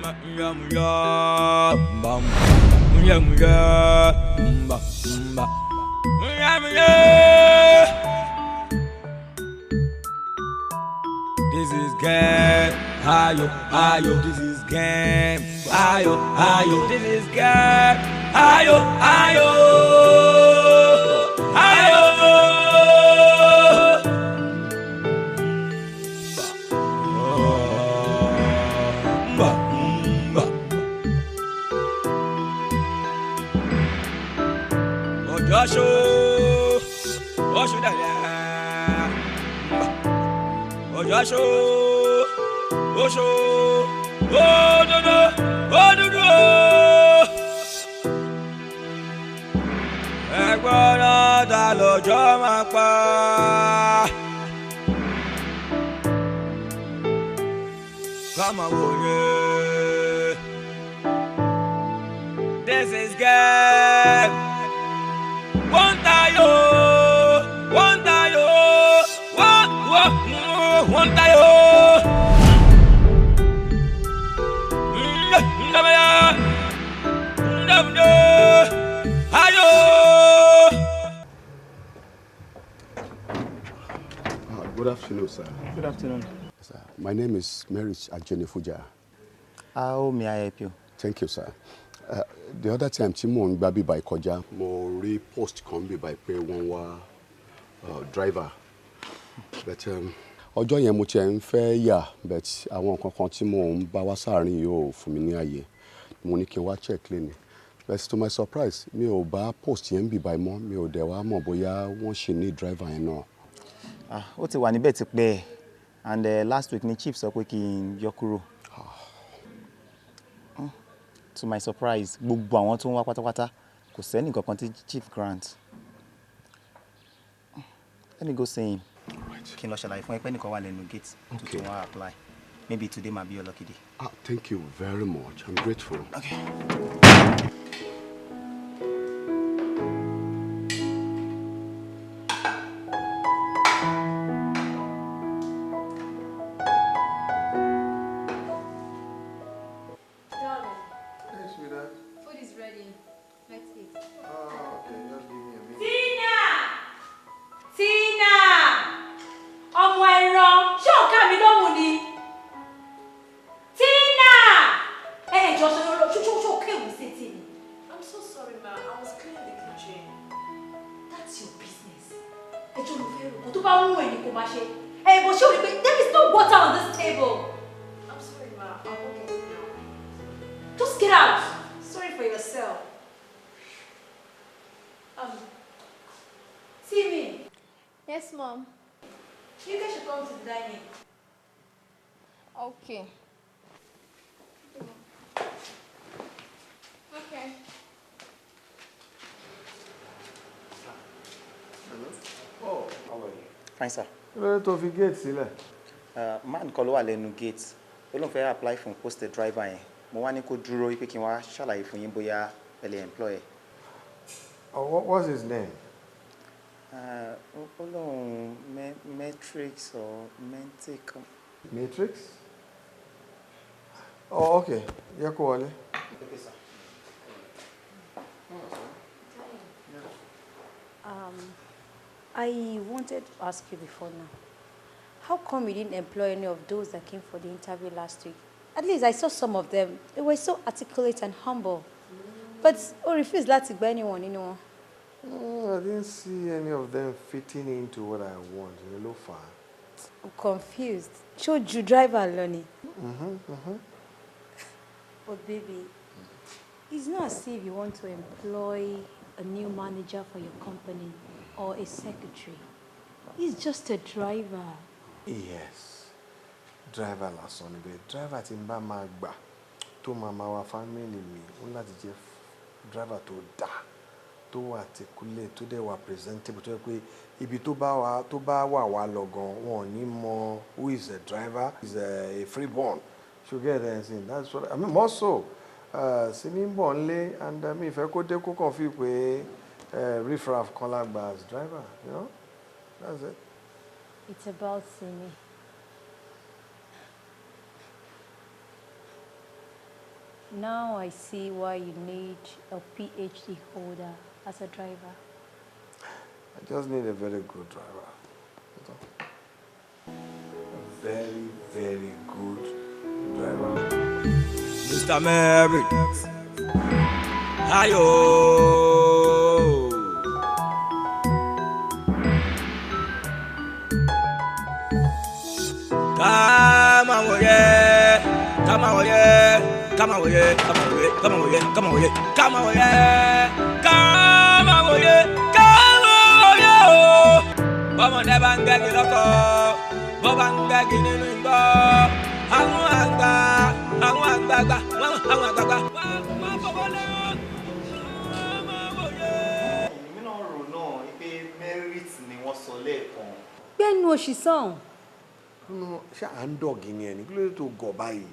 This is game, ayo, this is game, ayo, this is game, ayo. Osho daya, Osho, oh no, Egbona ta lọ́jọ́ máa pa. Come on, yeah. This is game. One tayo. Good afternoon, sir. Good afternoon. Sir, my name is Marriage Ajenefuja. How may I help you? Thank you, sir. The other time, tí mò ń gbà bí by kọjá, mo rí post kan bí by pé wọ́n wá driver. But ọjọ́ yẹn mo tiẹ̀ ń fẹ́ yà, but àwọn nǹkan kan tí mò ń bá wá sáàrin yóò fún mi ní àyè. Mo ní kí n wá check lẹ́ni. But to my surprise, mi ò bá post yẹn bí by mọ́, mi ò dẹ̀ wá mọ̀ bóyá wọ́n ṣì ní driver yẹn náà. Ó ti wà níbẹ̀ ti pẹ́, and last week ni chief sọ pé kí n yọ kúrò. To my surprise, gbogbo àwọn tó ń wá pátápátá kò sẹ́ni kankan tí chief grant. Let me go see him. Kí n lọ ṣàlàyé fún ẹ pé nìkan wà lẹ́nu gate tó wá apply. Maybe today might be your lucky day. Thank you very much. I'm grateful. Okay. There is no water on this table. I'm sorry, ma. I'll go get it now. Just get out. Sorry for yourself. Timmy. Yes, Mom. You guys should come to the dining. Okay. Okay. Hello? Oh, how are you? Fine, sir. Lórí tó fi gate sílẹ̀. Man kan ló wà lẹ́nu gate. Ó lóun fẹ́ apply fún posted driver yẹn. Mo wá ní kó dúró pé kí n wá ṣàlàyé fún yín bóyá ẹ lè employ. What's his name? Ó lóun Matrix or Mentic. Matrix? Oh, okay. Yẹ kó wọlé. Okay, sir. I wanted to ask you before now. How come you didn't employ any of those that came for the interview last week? At least I saw some of them. They were so articulate and humble. But I refused to gba anyone, you know. I didn't see any of them fitting into what I want. They look far. I'm confused. Showed you driver, Lonnie. But baby, it's not as if you want to employ a new manager for your company or a secretary. He's just a driver. Yes. Driver lásán ni bẹ́ẹ̀. Driver tí ń bá máa gbà tó máa máa wá family mi. Ó láti jẹ́ driver tó dáa, tó wà articulate, tó dẹ̀ wà presentable, tó yẹ pé ibi tó bá wà wá lọ gan wọn ò ní mọ who is a driver, is a freeborn. You get anything? That's what I mean. More so, Simi Bonle and me, if I could take coffee with riffraff Kolagba as driver, you know? That's it. It's about Simi. Now I see why you need a PhD holder as a driver. I just need a very good driver. That's all. A very, very good driver. Mr. Mary. Ayo. Come on, yeah. Come on, yeah. Come on, yeah. Come on, yeah. Come on, yeah. Come on, yeah. Come on, yeah. Come on, yeah. Come on, yeah. Bọ́mọ dẹ́ bá ń gẹ́gì lọ́kọ̀, bọ́ bá ń gẹ́gì nínú ìgbọ́. Àwọn àgbààgbà, wọ́n fọwọ́ lé. èmi náà rò náà pé merit ni wọ́n sọ lẹ́ẹ̀kan. Gbẹ́nu òṣì sàn. No, ṣé à ń dọ̀gì ni ẹni kí ló dé tó gọ̀ báyìí?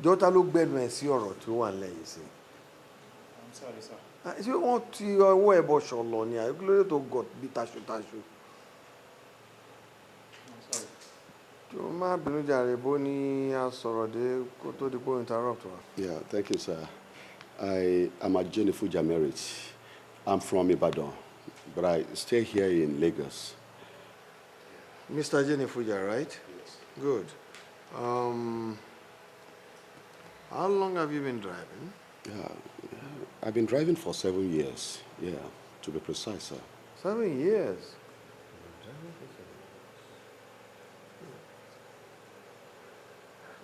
Jọ́ta ló gbẹ́nu ẹ̀ sí ọ̀rọ̀ tó wà lẹ́yìn sí. I'm sorry, sir. Ṣé wọ́n ti ọwọ́ ẹ̀ bọ̀ ṣọ̀lọ̀ ni àyè kí ló dé tó gọ̀ bí taṣotaṣo? I'm sorry. Jọ má bínú jàre bó ní a sọ̀rọ̀ dé kó tó di pé ó interrupt wa. Yeah, thank you, sir. I am a Jaiye Kuti merit. I'm from Ibadan, but I stay here in Lagos. Mr. Jaiye Kuti, right? Yes. Good. How long have you been driving? Yeah, I've been driving for 7 years. Yeah, to be precise, sir. 7 years.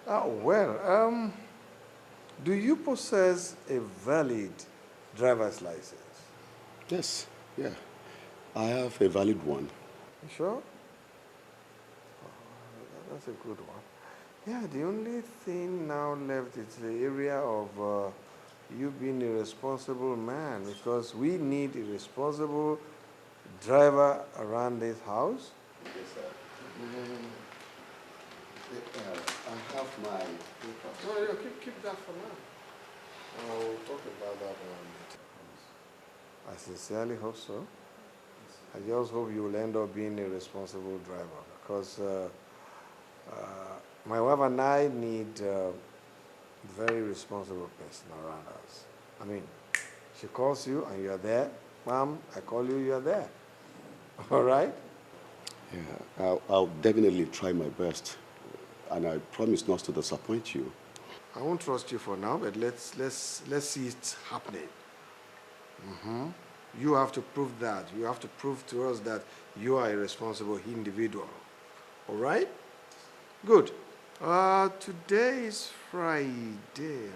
Oh, well, do you possess a valid driver's license? Yes, yeah. I have a valid one. You sure? Oh, that's a good one. Yeah, the only thing now left is the area of you being a responsible man, because we need a responsible driver around this house. Yes, sir. I have my papers. No, keep that for now. I'll talk about that later. I sincerely hope so. I just hope you will end up being a responsible driver, because my wife and I need a very responsible person around us. I mean, she calls you and you're there. Mom, I call you, you're there. All right? Yeah, I'll definitely try my best, and I promise not to disappoint you. I won't trust you for now, but let's see it happening. You have to prove that. You have to prove to us that you are a responsible individual. All right? Good. Today is Friday.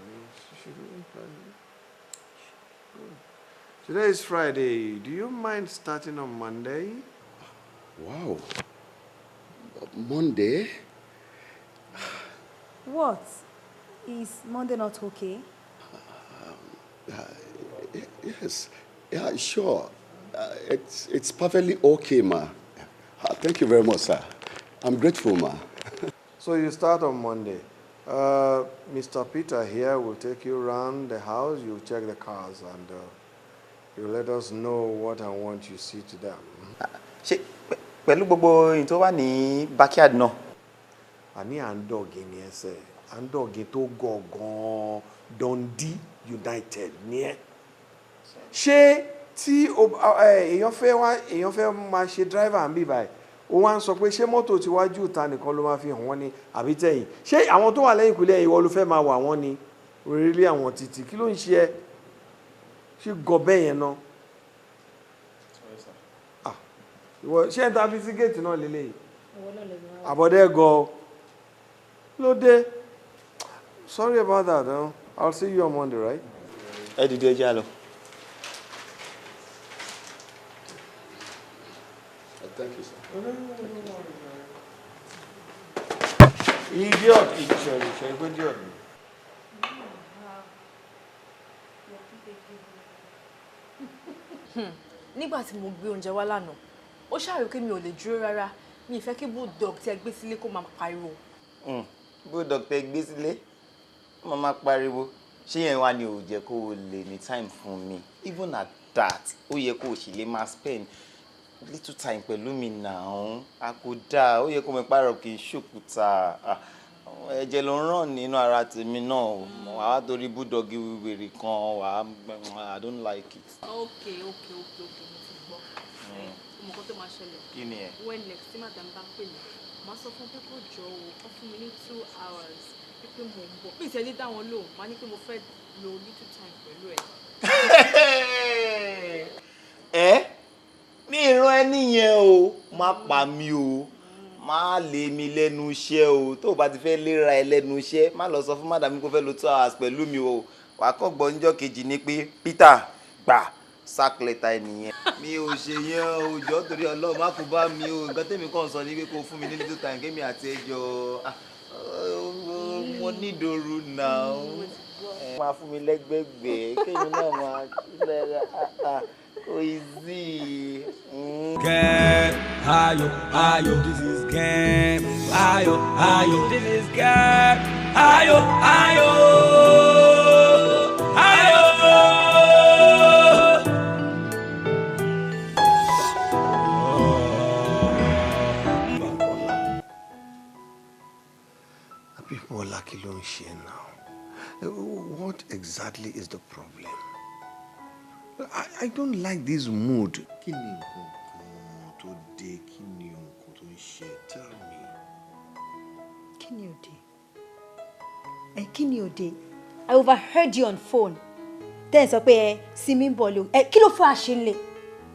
Today is Friday. Do you mind starting on Monday? Wow. Monday? What? Is Monday not okay? Yes. Yeah, sure. It's perfectly okay, ma. Thank you very much, sir. I'm grateful, ma. So you start on Monday. Mr. Peter here will take you around the house. You check the cars and you let us know what and what you see to them. ṣé pẹ̀lú gbogbo èyí tó wà ní backyard náà. Àní à ń dọ̀gì ni ẹsẹ̀, à ń dọ̀gì tó gọ̀ọ̀gàn Dundee United ní ẹ. Ṣé tí èèyàn fẹ́ máa ṣe driver ń bí báyìí, ó wá ń sọ pé ṣé mọ́tò tíwájú ìta nìkan ló máa fi hàn wọ́n ni àbí tẹ̀yìn? Ṣé àwọn tó wà lẹ́yìn ìpínlẹ̀ ìwọ ló fẹ́ máa wà wọ́n ni? Orílẹ̀ àwọn títì kí ló ń ṣe ẹ́? Ṣé gọbẹ́ yẹn náà? Ìwọ ṣé ń ta fi sí géètì náà lélẹ́yìí? Àbọ̀dẹ́ gọ ló dé. Sorry about that. I'll see you on Monday, right? ẹ dìde ẹ jẹ́ àlọ́. Thank you, sir. Idiot, idiot. Nígbà tí mo gbé oúnjẹ wá lánàá, ó ṣàrò pé mi ò lè dúró rárá. Mi ì fẹ́ kí bulldog tí ẹ gbé sílé kó máa pariwo. Bulldog tẹ gbé sílé ó máa pariwo. Ṣé yẹn wá ní ò jẹ́ kó o lè ní time fún mi? Even at that, ó yẹ kó o sì lè máa spend little time pẹ̀lú mi now. A kò dáa, ó yẹ kó mo pààrọ̀ kì í ṣòkúta. ẹ̀jẹ̀ ló ń ràn nínú ara tèmi náà wàá torí búdọ̀gì wèrè kan wàá I don't like it. Okay, mo ti gbọ́. Ọmọ kan tó máa ṣẹlẹ̀. Kí ni ẹ? When next tí madam bá pè mí, màá sọ fún pé kó jọ o, ó fún mi ní 2 hours pé mo ń bọ̀. Bí ìṣẹ́jú dá wọn lóhùn, màá ní pé mo fẹ́ lo little time pẹ̀lú ẹ̀. Mi ìran ẹni yẹn o má pa mí o má lé mi lẹ́nu iṣẹ́ o tó o bá ti fẹ́ léra ẹ lẹ́nu iṣẹ́ má lọ sọ fún madam kó fẹ́ lo 2 hours pẹ̀lú mi o wàá kọ́ gbọ́ níjọ́ kejì ni pé Peter gbà sack letter ẹnìyẹn. Mi ò ṣe yẹn o jọ̀ọ́ torí Ọlọ́run má kó bá mi o nǹkan tèmi kàn sọ ni pé kó fún mi ní little time kémi àti ẹjọ́ mo nídòru náà máa fún mi lẹ́gbẹ̀gbẹ̀ kémi náà máa lẹ́ra easy. Get ayo, this is game. Ayo, this is game. Ayo. Abímbọ́lá kí ló ń ṣe now? What exactly is the problem? I don't like this mood. Kí ni nǹkan kan tó dé? Kí ni nǹkan tó ń ṣe? Tell me. Kí ni ó dé? Kí ni ó dé? I overheard you on phone. Then sọ pé Simi ń bọ̀ lé o. Kí ló fẹ́ àṣìlè?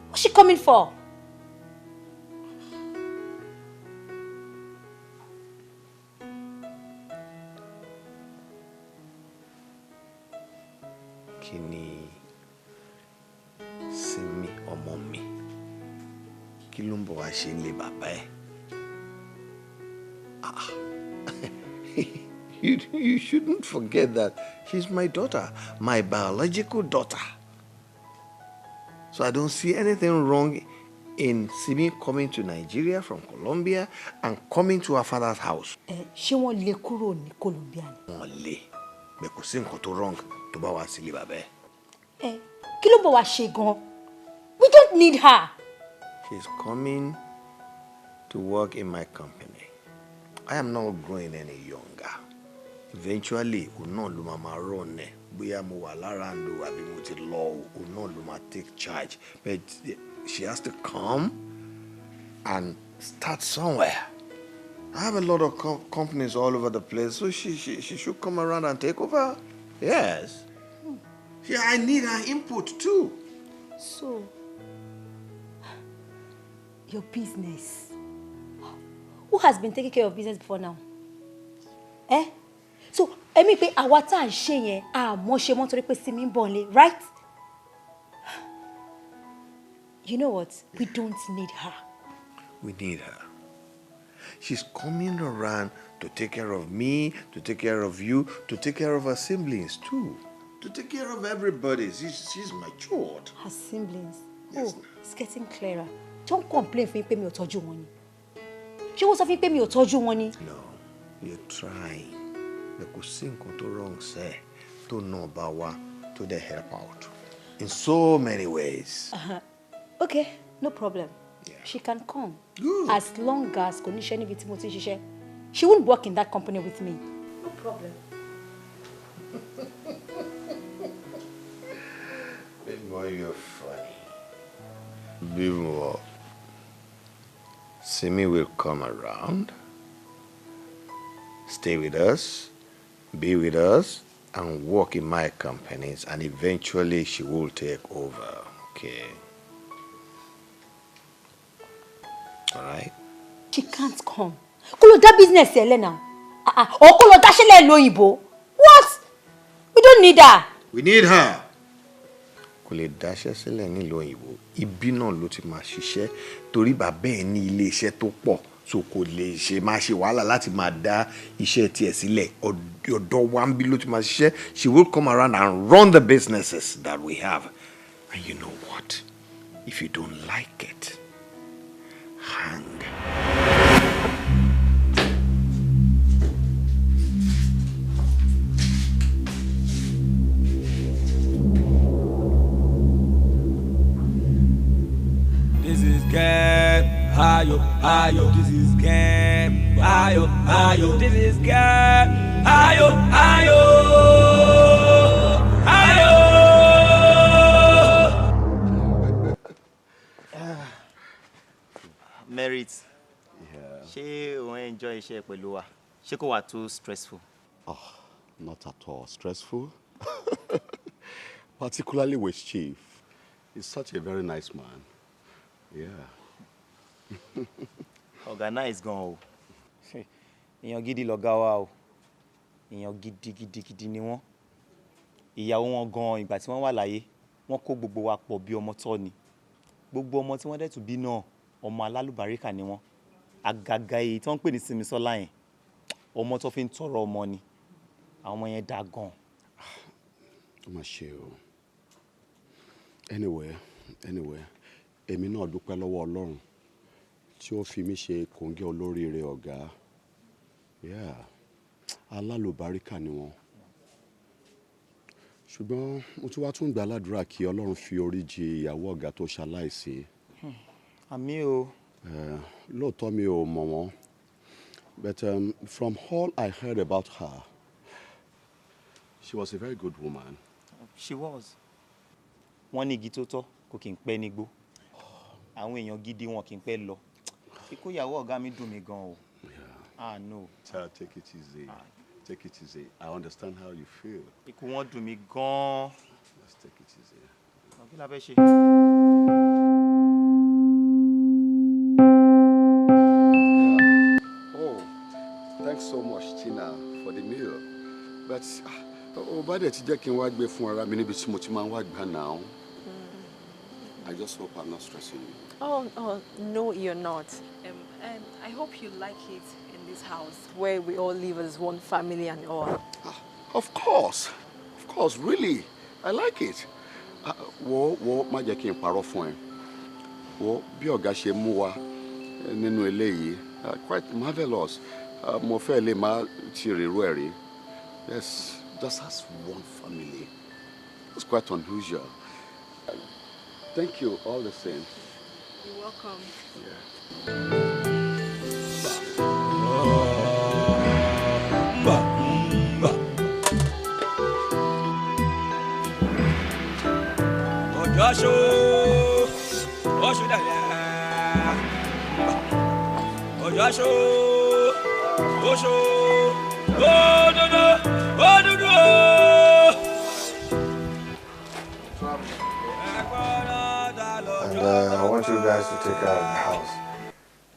What's she coming for? Kí ni Simi ọmọ mi? Kí ló ń bọ̀ wá ṣe nílé bàbá ẹ̀? You shouldn't forget that she's my daughter, my biological daughter. So I don't see anything wrong in Simi coming to Nigeria from Colombia and coming to her father's house. Ṣé wọ́n lè kúrò ní Colombia ni? Wọ́n lè. Bẹ́ẹ̀ kò sí nǹkan tó wrong tó bá wá sílé bàbá ẹ̀. Kí ló bọ̀ wá ṣe gan? We don't need her. She's coming to work in my company. I am not growing any younger. Eventually, òun náà ló máa run ẹ̀. Bóyá mo wà lára ńlò àbí mo ti lọ, òun náà ló máa take charge. But she has to come and start somewhere. I have a lot of companies all over the place, so she should come around and take over. Yes. Yeah, I need her input too. So, your business. Who has been taking care of business before now? So, èmi pé àwa tá ń ṣe yẹn àmọ́ ṣe mọ́ torí pé Simi ń bọ̀ nílé, right? You know what? We don't need her. We need her. She's coming around to take care of me, to take care of you, to take care of her siblings too. To take care of everybody. She's matured. Her siblings? Yes. Oh, it's getting clearer. Don't complain fún yín pé mi ò tọ́jú wọn ni. Ṣé wọ́n sọ fún yín pé mi ò tọ́jú wọn ni? No, you're trying. There could see nǹkan tó wrong say tó náà bá wá to the help out in so many ways. Okay, no problem. Yeah. She can come. Good. As long as kò ní ṣe níbi tí mo ti ń ṣiṣẹ́. She won't work in that company with me. No problem. Bimbo, you're funny. Bimbo, Simi will come around, stay with us, be with us, and work in my companies, and eventually she will take over, okay? All right? She can't come. Kó lọ dá business ẹ̀ lẹ̀ now. Or kó lọ dáṣẹ́lẹ̀ lóyìnbó. What? We don't need her. We need her. Kò lè dáṣẹ́ sílẹ̀ nílùú òyìnbó. Ibi náà ló ti máa ṣiṣẹ́ torí bàbá ẹ̀ ní ilé iṣẹ́ tó pọ̀. So kò lè ṣe máa ṣe wàhálà láti máa dá iṣẹ́ tiẹ̀ sílẹ̀. Ọ̀dọ̀ wa ń bí ló ti máa ṣiṣẹ́. She will come around and run the businesses that we have. And you know what? If you don't like it, hang. This is game. Ayo, this is game. Ayo. ayo, ayo. This is girl, ayo, ayo, ayo. Merit. Ṣé o enjoy iṣẹ́ pẹ̀lú wa? Ṣé kò wà too stressful? Oh, not at all stressful. Particularly with Chief. He's such a very nice man. Yeah. Organize gan o. Èèyàn gidi lọ̀gá wa o. Èèyàn gidi ni wọ́n. Ìyàwó wọn gan ìgbà tí wọ́n wà láyé, wọ́n kó gbogbo wa pọ̀ bí ọmọ tọ́ ni. Gbogbo ọmọ tí wọ́n dẹ̀ tún bí náà, ọmọ alálùbáríkà ni wọ́n. Àgàgà èyí tí wọ́n ń pè ní Simisola yẹn, ọmọ tó fi ń tọrọ ọmọ ni. Àwọn ọmọ yẹn dá gan. Ó mà ṣe o. Anyway, èmi náà dúpẹ́ lọ́wọ́ Ọlọ́run tí ó fi mí ṣe kòńgẹ́ olóríire ọ̀gá. Yeah. Alálùbáríkà ni wọ́n. Ṣùgbọ́n mo tún wá tún gbà ládùúrà kí Ọlọ́run fi orí jì ìyàwó ọ̀gá tó ṣaláìsí. Àmín o. Lóòótọ́ mi ò mọ̀ wọ́n. But from all I heard about her, she was a very good woman. She was. Wọ́n ní igi tó tọ́ kò kí n pẹ́ nígbó. Àwọn èèyàn gidi wọn kì í pẹ́ lọ. Ikú ìyàwó ọ̀gá mi dùn mí gan o. No. Take it easy. Take it easy. I understand how you feel. Ikú wọn dùn mí gan. Let's take it easy. Kí la fẹ́ ṣe? Oh, thanks so much, Tina, for the meal. But bá dẹ̀ ti jẹ́ kí n wá gbé fún ara mi níbi tí mo ti máa ń wá gbà now. I just hope I'm not stressing you. Oh, no, you're not. And I hope you like it in this house where we all live as one family and all. Of course, really, I like it. Wo má jẹ́ kí n parọ́ fún ẹ. Wo bí ọ̀gá ṣe mú wa nínú eléyìí, quite marvelous. Mo fẹ́ lè má ti rírú ẹ̀ rí. Yes, just as one family. It's quite unusual. Thank you all the same. You're welcome. Ojo Oṣù dàlẹ́. Ojo Oṣù Òdúdú. And I want you guys to take care of the house.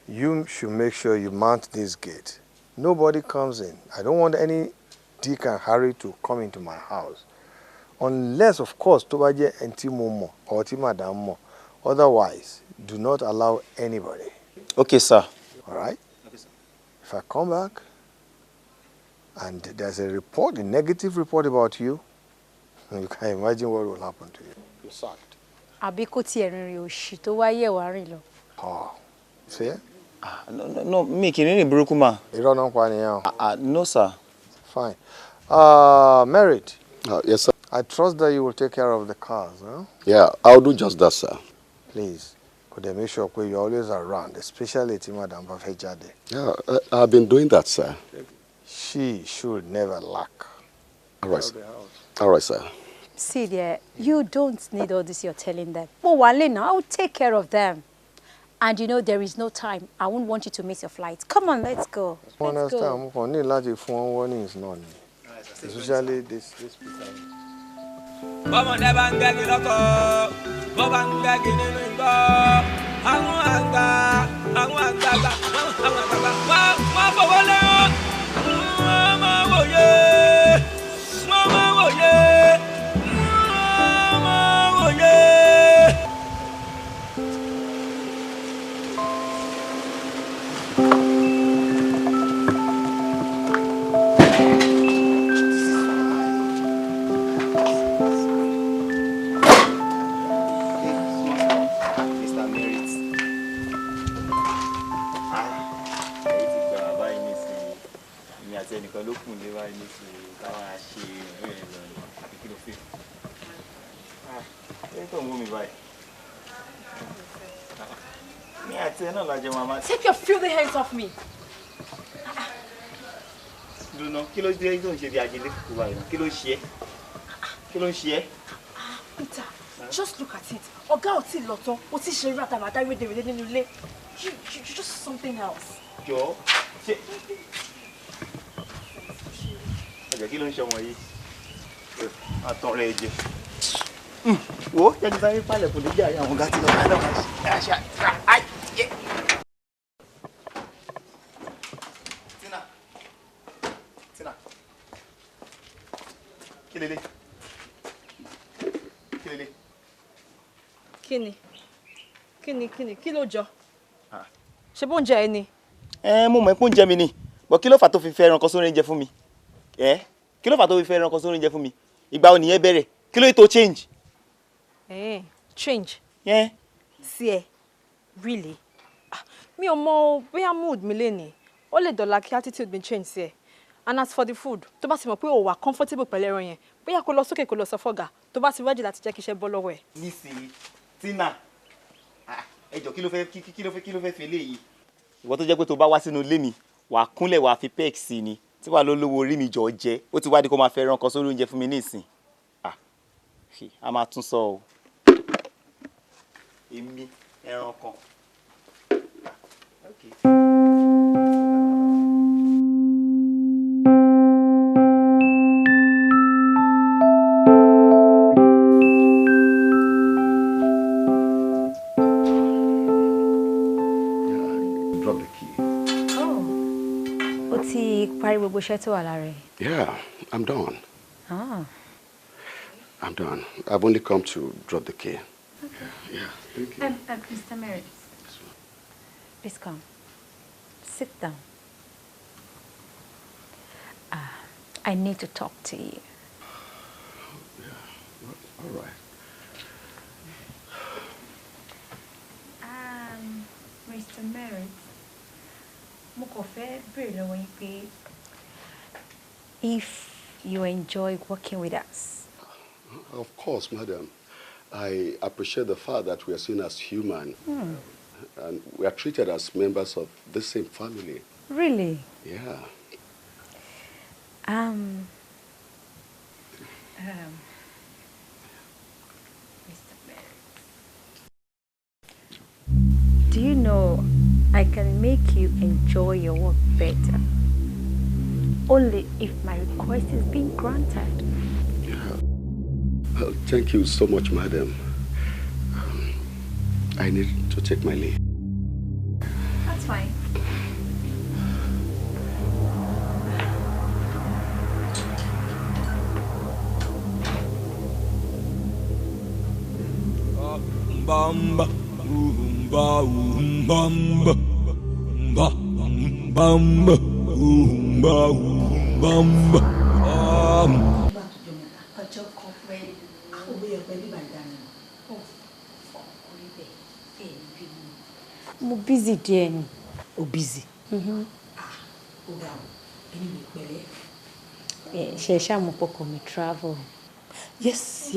You should make sure you mount this gate. Nobody comes in. I don't want any Dick and Harry to come into my house. Unless, of course, tó bá jẹ́ ẹni tí mo mọ̀ or tí madam mọ̀. Otherwise, do not allow anybody. Okay, sir. All right? Okay, sir. If I come back and there's a report, a negative report about you, you can imagine what will happen to you. You're sacked. Àbí kò tiẹ̀ rìnrìn òṣì tó wáyé wá rìn lọ. Oh, see? No, me kì í rìnrìn burúkú mà. Irọ́ náà pa nìyẹn. No, sir. Fine. Merit. Yes, sir. I trust that you will take care of the cars, huh? Yeah, I'll do just that, sir. Please, could they make sure you're always around, especially to Madam Bafejade. Yeah, I've been doing that, sir. She should never lack. All right, sir. All right, sir. See there, you don't need all this you're telling them. But Wale now, I will take care of them. And you know, there is no time. I won't want you to miss your flight. Come on, let's go. Let's go. Warnings, none. Especially this people. Bọ́mọdé bá ń gẹ́gì lọ́kọ̀, bọ́ bá ń gẹ́gì nínú ìgbọ́. Àwọn àgbààgbà, wọ́n fọwọ́ lé ọ́. Wọ́n máa wòye, wọ́n máa wòye, wọ́n máa wòye. Take your filthy hands off me. Dùnà kí ló dé tó ń ṣe bí ajẹ́lé kúkú báyìí náà? Kí ló ń ṣe ẹ́? Kí ló ń ṣe ẹ́? Peter, just look at it. Ọ̀gá ò tí lọ tán, ó ti ṣe rádaràdá rédèrèdè nínú ilé. You just something else. Jọ̀ọ́ ṣe. Ọ̀jẹ̀ kí ló ń ṣe ọmọ yìí? Àtọ̀ rẹ̀ jẹ. Wo jẹ́ kí sáré pálẹ̀ kò lè jẹ́ àyà àwọn ọ̀gá tí lọ́ọ́ náà ṣe àṣà. Tina. Kí lélẹ̀? Kí ló jọ? Ṣé bó ń jẹ ẹ ni? Mo mọ̀ pé ó ń jẹ mi ni. Bọ̀ kí ló fà tó fi fẹ́ ẹranko sórí oúnjẹ fún mi? Kí ló fà tó fi fẹ́ ẹranko sórí oúnjẹ fún mi? Ìgbà wo nìyẹn bẹ̀rẹ̀? Kí ló yẹ tó change? Change? Sí ẹ? Really? Mi ò mọ bóyá mood mi lè ní. Ó lè dọ̀la kí attitude mi change sí ẹ. And as for the food, tó bá ti mọ̀ pé o wà comfortable pẹ̀lú ẹran yẹn, bóyá kó lọ sókè kó lọ sọ fọ́gà, tó bá ti ready láti jẹ́ kí iṣẹ́ bọ́ lọ́wọ́ ẹ̀. Nísìnyí, Tina, ẹjọ́ kí ló fẹ́ fi eléyìí? Ìwọ tó jẹ́ pé tó bá wá sínú ilé mi, wàá kúnlẹ̀ wàá fi peg sí ni, tí wàá lólówó orí mi jọ jẹ́, ó ti wá di kó máa fẹ́ ẹran kan sórí oúnjẹ fún mi nísìn. A máa tún sọ o. Èmi ẹran kan. Okay. Yeah, I'm done. I'm done. I've only come to drop the key. Okay. Yeah, thank you. Mr. Merritt, please come. Sit down. I need to talk to you. Yeah, all right. Mr. Merritt, mo kàn fẹ́ béèrè lọ́wọ́ yín pé if you enjoy working with us. Of course, madam. I appreciate the fact that we are seen as human. And we are treated as members of the same family. Really? Yeah. Mr. Merritt, do you know I can make you enjoy your work better only if my request is being granted? Yeah. Well, thank you so much, madam. I need to take my leave. That's fine. Bamba, bamba, bamba, bamba, bamba, Mo busy díẹ̀ ni. O busy? Ṣe ṣàmù pọkàn mi travel. Yes.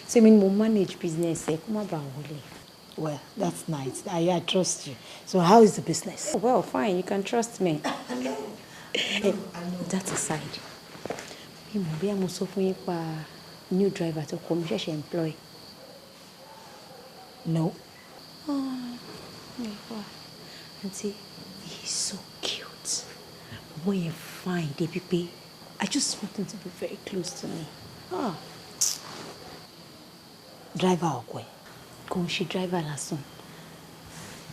So I mean, mo manage business ẹ kó má bàa wọlé. Well, that's nice. I trust you. So how is the business? Oh, well, fine. You can trust me. That aside, mi mọ̀ bí mo sọ fún yín pa new driver tó kọ́ mi ṣẹ̀ṣẹ̀ employ. No. Oh my God. Auntie, he's so cute. Boy, you're fine, Debbie. I just want him to be very close to me. Driver ọkọ ẹ. Kò ṣe driver lásán.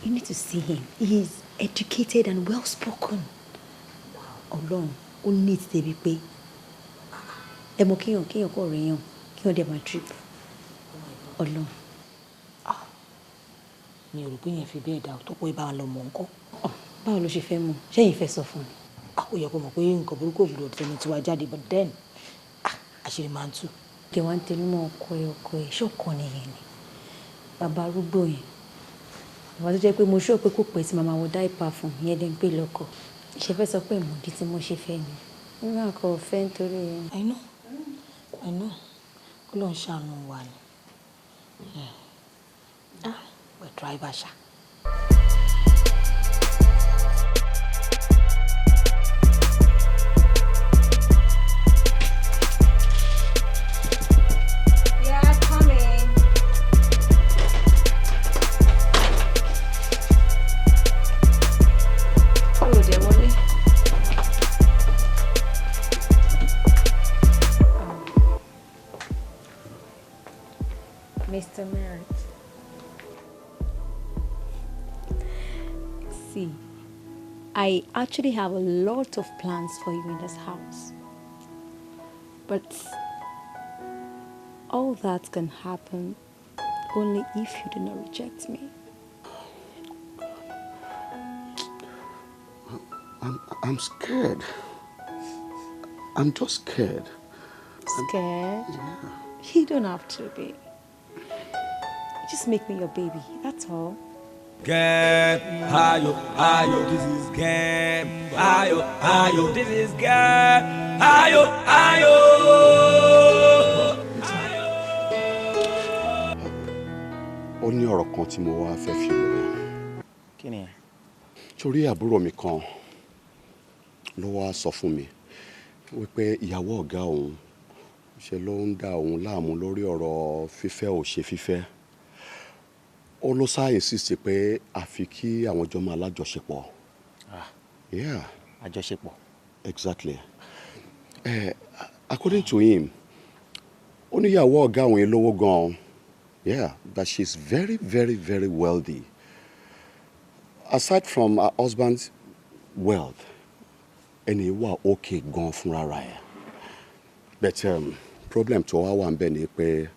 You need to see him. He is educated and well spoken. Ọlọ́run, ó neat débi pé. Ẹ mọ̀ kéèyàn kọ̀ rèèyàn, kéèyàn dẹ̀ máa trip. Ọlọ́run. Mi ò rò pé yẹn fi bẹ́ẹ̀ dà tó pé bá wa lọ mọ̀ nǹkan. Báwo ló ṣe fẹ́ mọ̀? Ṣẹ́yìn fẹ́ sọ fún mi? Ó yẹ kó mọ̀ pé nǹkan burúkú òbúrò tẹnu tí wàá jáde but then àṣírí máa ń tú. Kí wọ́n ń tẹnu mọ́ ọkọ ẹ̀ ṣọ́kàn nìyẹn ni. Bàbá arúgbó yẹn. Bàbá tó jẹ́ pé mo ṣọ́ pé kò pẹ́ tí màmá wọ dáìpà fún ìyẹn dẹ̀ ń pè lọ́kọ. Ṣé fẹ́ sọ pé ìmọ̀dí tí mo ṣe fẹ́ ni? Nígbà kan ò fẹ́ nítorí yẹn. I know. Kó ló ń ṣàánú wa ni. We're driver ṣá. Mr. Merritt. See, I actually have a lot of plans for you in this house. But all that can happen only if you do not reject me. I'm scared. I'm just scared. Scared? Yeah. You don't have to be. Just make me your baby, that's all. Game, ayo, ayo, this is game. Ayo, ayo, this is game. Ayo, ayo. Ó ní ọ̀rọ̀ kan tí mo wá fẹ́ fi lọ yẹn. Kí ni? Torí àbúrò mi kan ló wá sọ fún mi wípé ìyàwó ọ̀gá òun ṣe ló ń dá òun láàmú lórí ọ̀rọ̀ fífẹ́ ò ṣe fífẹ́. Ó ló sá insist pé àfi kí àwọn jọ máa lájọṣepọ̀. Yeah. Àjọṣepọ̀. Exactly. According to him, ó ní ìyàwó ọ̀gá òun yẹn lówó gan-an. Yeah, that she's very, very, very wealthy. Aside from her husband's wealth, ẹni wà okay gan fúnra rẹ̀. But problem tó wá wà ń bẹ̀ ni pé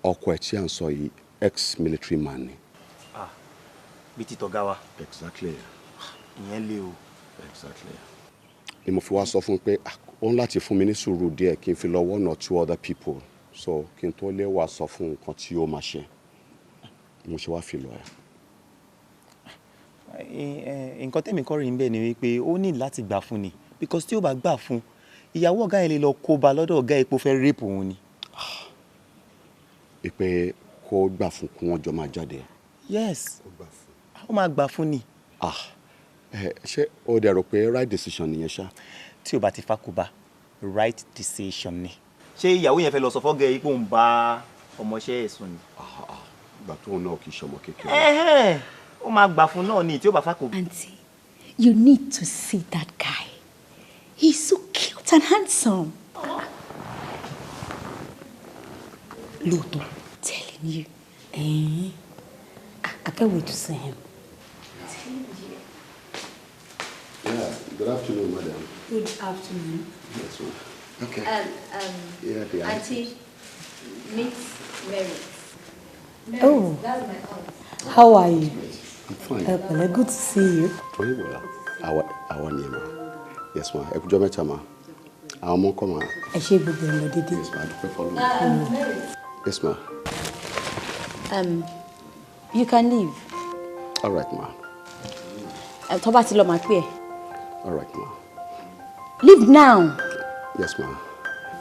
ọkọ ẹ̀ tí à ń sọ yìí ex-military man ni. Bí ti tọ̀gá wa. Exactly. Ìyẹn lé o. Exactly. Ni mo fi wá sọ fún pé ó ń láti fún mi ní sùúrù díẹ̀ kí n fi lọ one or two other people so kí n tó lè wá sọ fún nǹkan tí ó máa ṣe. Mo ṣe wá fi lọ ẹ̀. Nǹkan tẹ́mi kọ́ rí ń bẹ̀ ni wípé ó ní láti gbà fún ni because tí ó bá gbà fún ìyàwó ọ̀gá yẹn lè lọ kó ba lọ́dọ̀ ọ̀gá epo fẹ́ rape òun ni. Ìpè kó gbà fún kí wọ́n jọ máa jáde. Yes. Ó máa gbà fún ni. Ṣé o dẹ̀ rò pé right decision nìyẹn ṣá? Tí o bá ti fàkóbá right decision ni. Ṣé ìyàwó yẹn fẹ́ lọ sọ fọ́gẹ́ yìí pé òun bá ọmọọṣẹ́ ẹ̀ sùn ni? Ìgbà tóun náà kì í ṣọmọ kékeré. Ó máa gbà fún náà ni tí ó bá fàkóbá. Auntie, you need to see that guy. He's so cute and handsome. Lóòótọ́. Telling you. I can't wait to see him. Yeah, good afternoon, madam. Good afternoon. Yes, ma'am. Okay. Yeah, the Auntie, meet Mary. Oh. That's my aunt. How are you? I'm fine. Well, good to see you. Very well. Our name, ma. Yes, ma'am. Ẹ kú ọjọ́ mẹ́ta, ma. Àwọn ọmọ kọ́, ma. Ẹ ṣé gbogbo ẹ̀ lọ dédé. Yes, ma'am. Dúpẹ́ fọ́lọ́run. Mary. Yes, ma'am. You can leave. All right, ma. Tó bá ti lọ máa pè ẹ́. All right, ma. Leave now. Yes, ma.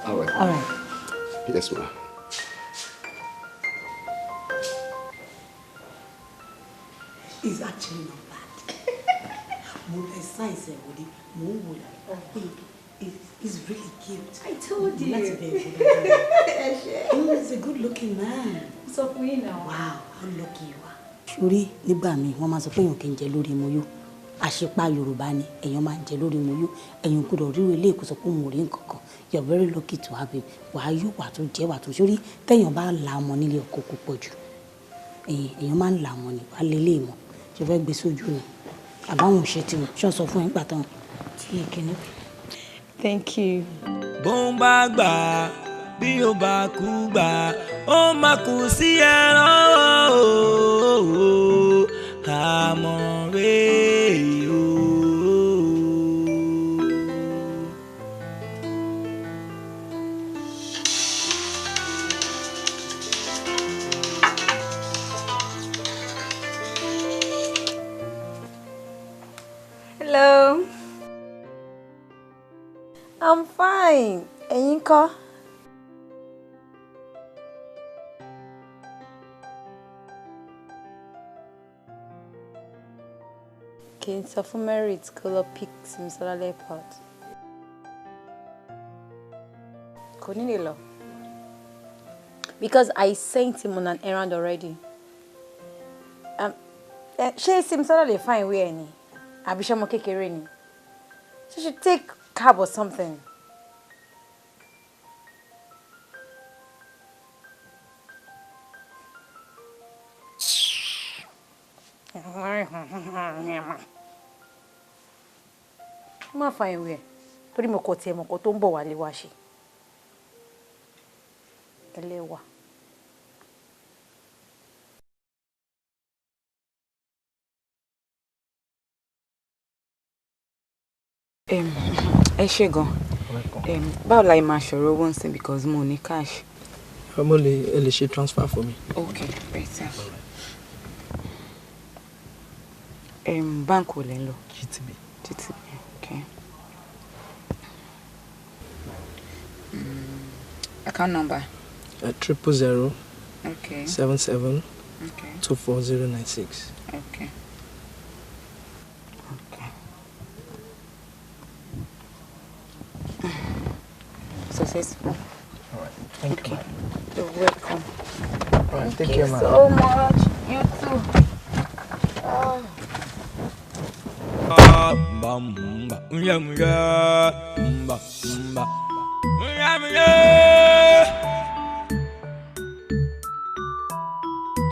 All right. All right. Yes, ma. It's actually not bad. Mo size ẹ̀ wòde, mo ń wò láì. He's really cute. I told you. He's a good looking man. So for you now. Wow, how lucky you are. Ṣorí nígbà míì wọ́n máa sọ pé èèyàn kì í jẹ lórí moyó. Àṣepá Yorùbá ni èèyàn máa ń jẹ lórí moyó. Èèyàn gbọ́dọ̀ rí ilé ìkó sọ pé òun ò rí nǹkan kan. You're very lucky to have him. Wàá yó wà tó jẹ́ wà tó ṣorí téèyàn bá la ọmọ nílé ọkọ púpọ̀ jù. Èèyàn máa ń la ọmọ ni wàá lé ilé ìmọ̀. Ṣé fẹ́ gbé sójú ni? Àbáwọn ò ṣe tí mo ṣọ́ sọ fún ẹ̀ nígbà tán. Tí ìkíní. Thank you. Bó ń bá gbà bí ó bá kú gbà ó máa kú sí ẹran àmọ́ rèé o. Hello. I'm fine. Ẹ̀yin ńkọ́? Kì í sọ fún Merit kó lọ pick Simsola airport. Kò ní lè lọ. Because I sent him on an errand already. Ṣé Simsola lè find where ni? Àbí ṣọmọ kékeré ni? She should take cab or something. má fa ìwé ẹ̀ torí mo kò tiẹ̀ mọ̀ kó tó ń bọ̀ wálé wá ṣe. Ẹlẹ́wà. Ẹ ṣé gan. Báwo la máa ṣọ̀rọ̀ owó ń sìn because mo ní cash. Mo lè ṣe transfer for me. Okay, better. Bank wo lẹ ń lọ? GTB. GTB, okay. Account number? 000. Okay. 77. Okay. 24096. Okay. Successful. All right. Thank you. You're welcome. All right. Thank Take you care, man. so much. You too.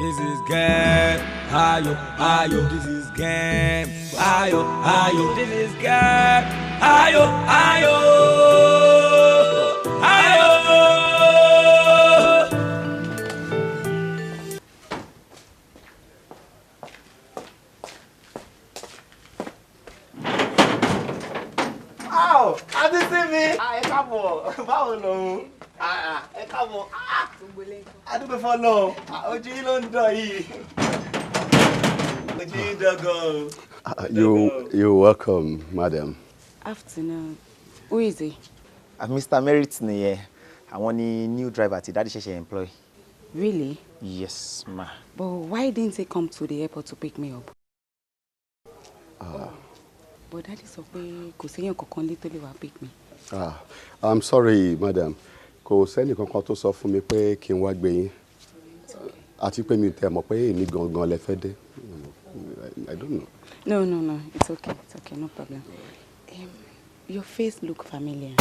This is game, ayo. This is game, ayo. This is game, ayo. Ow! Adi sí mi. Ẹ káàbọ̀. Báwo lò ó? Ẹ káàbọ̀. Adúgbò fọlọ́. Ojú yín ló ń dán yìí. Ojú yín dán gan. You're welcome, madam. Afternoon. Who is he? Mr. Merit nìyẹn. Àwọn ni new driver tí Daddy ṣẹ̀ṣẹ̀ employ. Really? Yes, ma. But why didn't he come to the airport to pick me up? But Daddy sọ pé kò séyàn kankan lé tó lè wá pick me. I'm sorry, madam. Kò sẹ́ni kankan tó sọ fún mi pé kí n wá gbé yín. Àti pé mi tẹ̀ mọ̀ pé èmi gangan lẹ fẹ́ dé. I don't know. No. It's okay, no problem. Your face look familiar.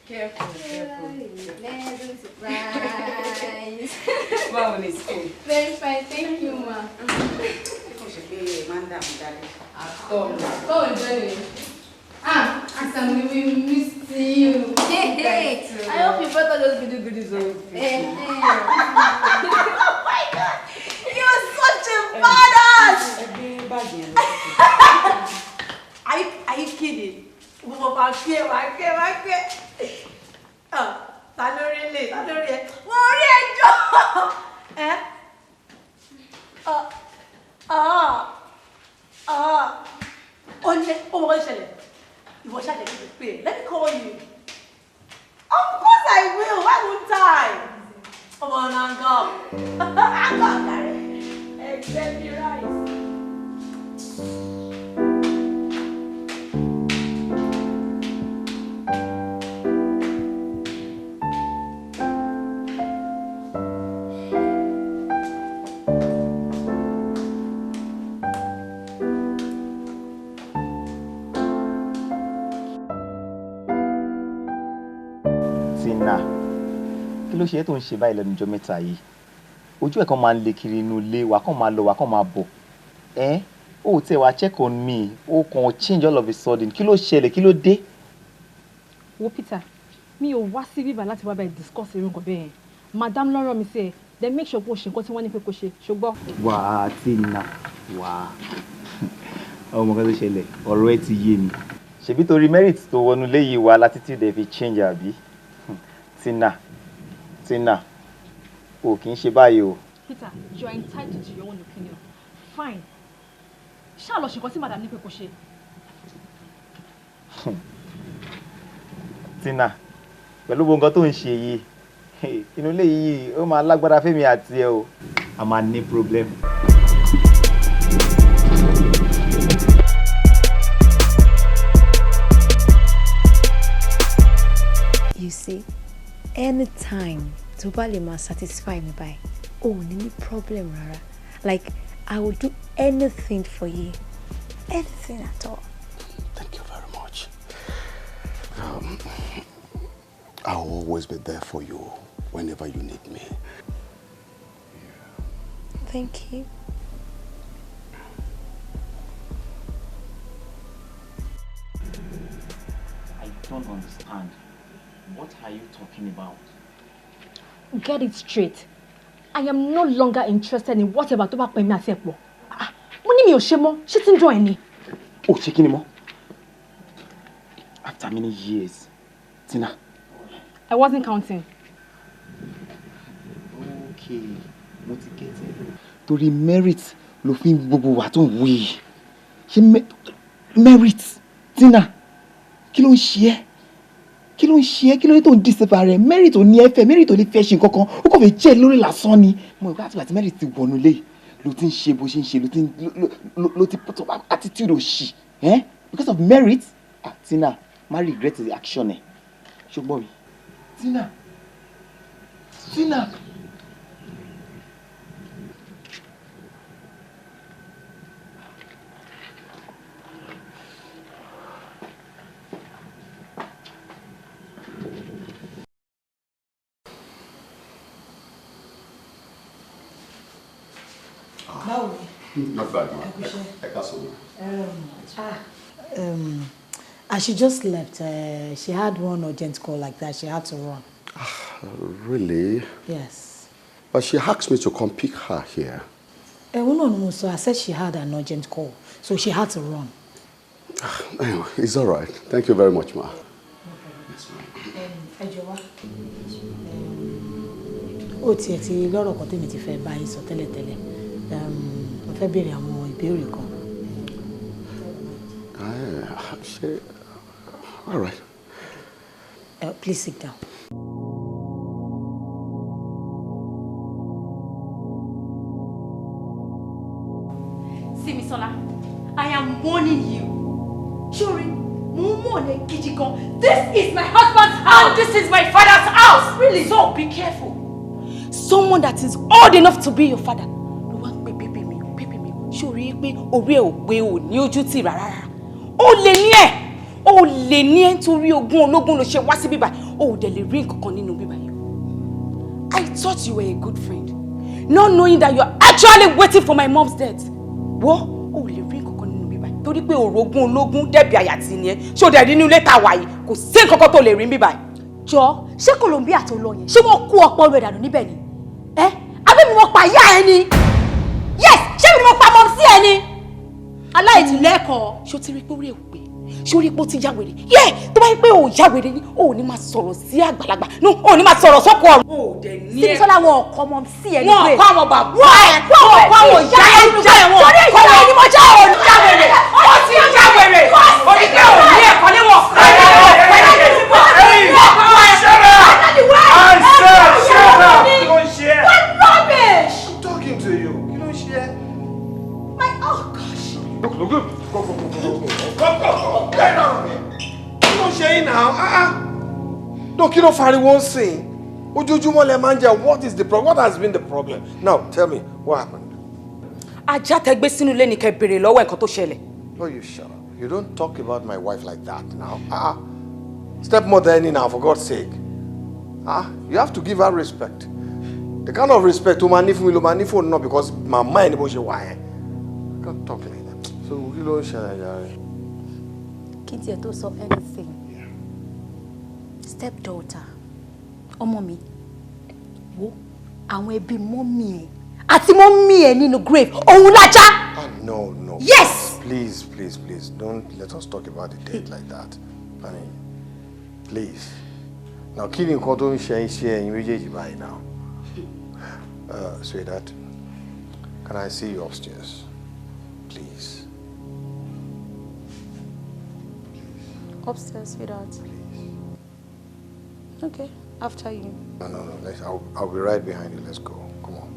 Careful. Surprise. Wow, it's cool. Very fine, thank you, ma. Oh, Johnny. Asam, we missed you. Hey. I hope you brought all those goodies over. Hey. Oh my God, you're such a badass. Are you kidding? My fear. Talori. Let me call you. Of course I will. Why won't I? Come on, Uncle. Uncle, accept your rice. Kí ló ṣe é tó ń ṣe báyìí lẹ́nu ọjọ́ mẹ́ta yìí? Ojú ẹ̀ kan máa ń le kiri inú ilé, wà kàn máa lọ, wà kàn máa bọ̀. Ó tẹ̀ wá check on me, ó kàn change all of a sudden. Kí ló ṣẹlẹ̀? Kí ló dé? Wo Peter, mi ò wá sí bíbá láti wá bá discuss irú nǹkan bẹ́ẹ̀ yẹn. Madam ló rán mi sí ẹ, then make sure pé o ṣe nǹkan tí wọ́n ní pé kó ṣe, ṣùgbọ́n. Wà á Tina, wà á. Ọmọ kan tó ṣẹlẹ̀, ọ̀rọ̀ ẹ ti yé mi. Ṣebí torí merit tó wọnú ilé yìí wá latitude ẹ fi change àbí? Tina, o kì í ṣe báyìí o. Peter, you are entitled to your own opinion. Fine. Ṣá lọ ṣe nǹkan tí madam ní pé kó ṣe. Tina, pẹ̀lú gbogbo nǹkan tó ń ṣe yìí, inú ilé yìí ó máa lágbára fẹ́mi àti ẹ o. A máa ní problem. You see, anytime tó bá lè máa satisfy me by, ní problem rárá. Like, I will do anything for you. Anything at all. Thank you very much. I'll always be there for you whenever you need me. Thank you. don't understand. What are you talking about? Get it straight. I am no longer interested in whatever tó bá pè mí àti ẹ̀pọ̀. Mo ní mi ò ṣe mọ́, ṣé tí ń dùn ẹ́ ni? Oh, ṣé kí ni mọ́? After many years, Tina. I wasn't counting. Okay, mo ti get it. Torí merit ló fi gbogbo wa tó ń wí. Ṣé merit, Tina? Kí ló ń ṣe ẹ́? Kí ló ń ṣe ẹ́? Kí ló ń tó ń dísẹ́fà rẹ̀? Merit ò ní ẹ fẹ́, merit ò lè fẹ́ ṣe nǹkan kan. Ó kàn fẹ́ jẹ́ lórí lásán ni. Mo ìgbà àti merit ti wọnú lé. Ló ti ń ṣe bó ṣe ń ṣe, ló ti put up attitude òṣì. Because of merit, Tina, má regret the action ẹ̀. Ṣùgbọ́n mi. Tina. Tina. Not bad, man. I can't As she just left, she had one urgent call like that. She had to run. Really? Yes. But she asked me to come pick her here. No. So I said she had an urgent call. So she had to run. Anyway, it's all right. Thank you very much, ma. Ó tiẹ̀ ti lọ́rọ̀ kan tèmi ti fẹ́ bá yín sọ tẹ́lẹ̀tẹ́lẹ̀. Mo fẹ́ béèrè àwọn ìbéèrè kan. All right. Please sit down. Simisola, I am warning you. Shuri, this is my husband's house. And this is my father's house. Really? So be careful. Someone that is old enough to be your father. Baby me. Shuri, orí ẹ ò pé o ní ojú tì rárá. O lè ní ẹ nítorí ogún ológun ló ṣe wá sí bíbá. O dẹ̀ lè rí nǹkan kan nínú bíbá yìí. I thought you were a good friend, not knowing that you are actually waiting for my mom's death. Wo o lè rí nǹkan kan nínú bíbá yìí torí pé orogún ológun dẹ̀bi àyàtì ni ẹ. Ṣé o dẹ̀ rí nínú ilé tá wà yìí? Kò sí nǹkan kan tó lè rí bíbá yìí. Jọ, ṣé Colombia tó lọ yẹn? Ṣé wọ́n kó ọ̀pọ̀ rẹ̀ dànù níbẹ̀ ni? Àbí mi mo pa ìyá ẹ ni? Yes, ṣé mi mo pa mọ́ sí ẹ ni? Aláìtìlẹ́kọ̀ọ́. Ṣó ti rí pé orí ẹ̀ ò pé? Ṣó rí pé ó ti ya wèrè? Tó bá yẹ pé ò ya wèrè ni, ò ní máa sọ̀rọ̀ sí àgbàlagbà. No, ò ní máa sọ̀rọ̀ sọ́kọ ọ̀run. Ò dẹ̀ ní ẹ. Simisola wọn ọkọ mọ́ sí ẹ ní pé. Wọn kọ́ àwọn bàbá ẹ̀. Wọ́n kọ́ àwọn ìyá ẹ̀ ń jẹ́ wọn. Torí ìyá ẹ̀ ni mo jẹ́ òun já wèrè. Ó ti já wèrè. Ó ní pé òun ní ẹ̀kọ́ níwọ̀n. I'm talking to you. You don't share. Oh gosh. Look. Go. Get down. You don't share now. No, kí ló fariwo ń sìn. Ojoojúmọ́ lẹ máa ń jẹ. What is the problem? What has been the problem? Now, tell me, what happened? Ajá tẹ́ gbé sínú ilé ni kẹ́ béèrè lọ́wọ́ nǹkan tó ṣẹlẹ̀. Oh, you shut up. You don't talk about my wife like that now. Stepmother any now, for God's sake. You have to give her respect. The kind of respect to my for no, because my mind was your why. Can't talk like that. So you don't share. Kitty to so anything. Stepdaughter. Mommy. Wo àwọn ẹbí mommy ẹ àti mommy ẹ nínú grave. Òun lájà. No. Yes. Please. Don't let us talk about the date like that. I mean, please. Now, kí ni nǹkan tó ń ṣe ẹ̀yin méjèèjì báyìí now? Sweetheart, can I see you upstairs? Please. Upstairs, sweetheart. Please. Okay, after you. No. I'll be right behind you. Let's go. Come on.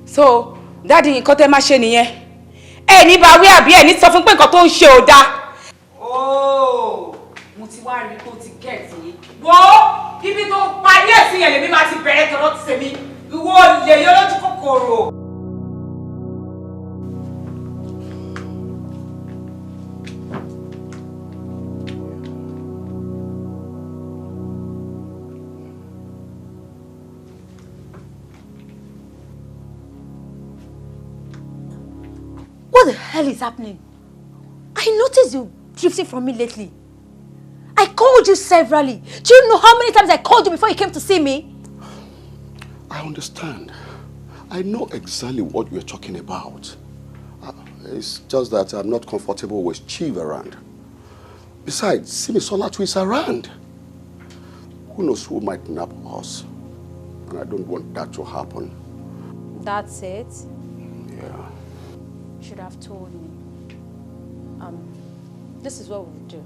So, Daddy, nǹkan tẹ́ máa ṣe nìyẹn. Ẹ ní bá wí àbí ẹ ní sọ fún pé nǹkan tó ń ṣe ò dáa. Mo ti wá rí kó ti gẹ̀ẹ́sì yìí. Wo ibi tó parí ẹ̀sìn yẹn lèmi máa ti bẹ̀rẹ̀ tọ̀rọ̀ ti sèmi. Ìwọ lè yọ lójú kòkòrò. What the hell is happening? I noticed you drifting from me lately. I called you severally. Do you know how many times I called you before you came to see me? I understand. I know exactly what you're talking about. It's just that I'm not comfortable with Chief around. Besides, Simisola is around. Who knows who might nab us? And I don't want that to happen. That's it? Yeah. You should have told me. This is what we'll do.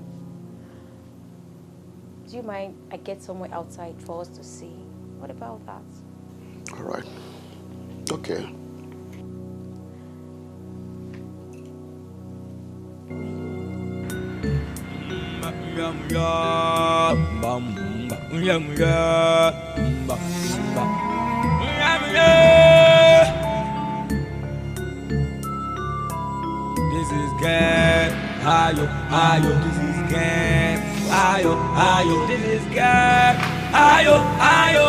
Do you mind I get somewhere outside for us to see? What about that? All right. Okay. This is game, ayo, ayo. This is game, ayo, ayo. This is game, ayo, ayo.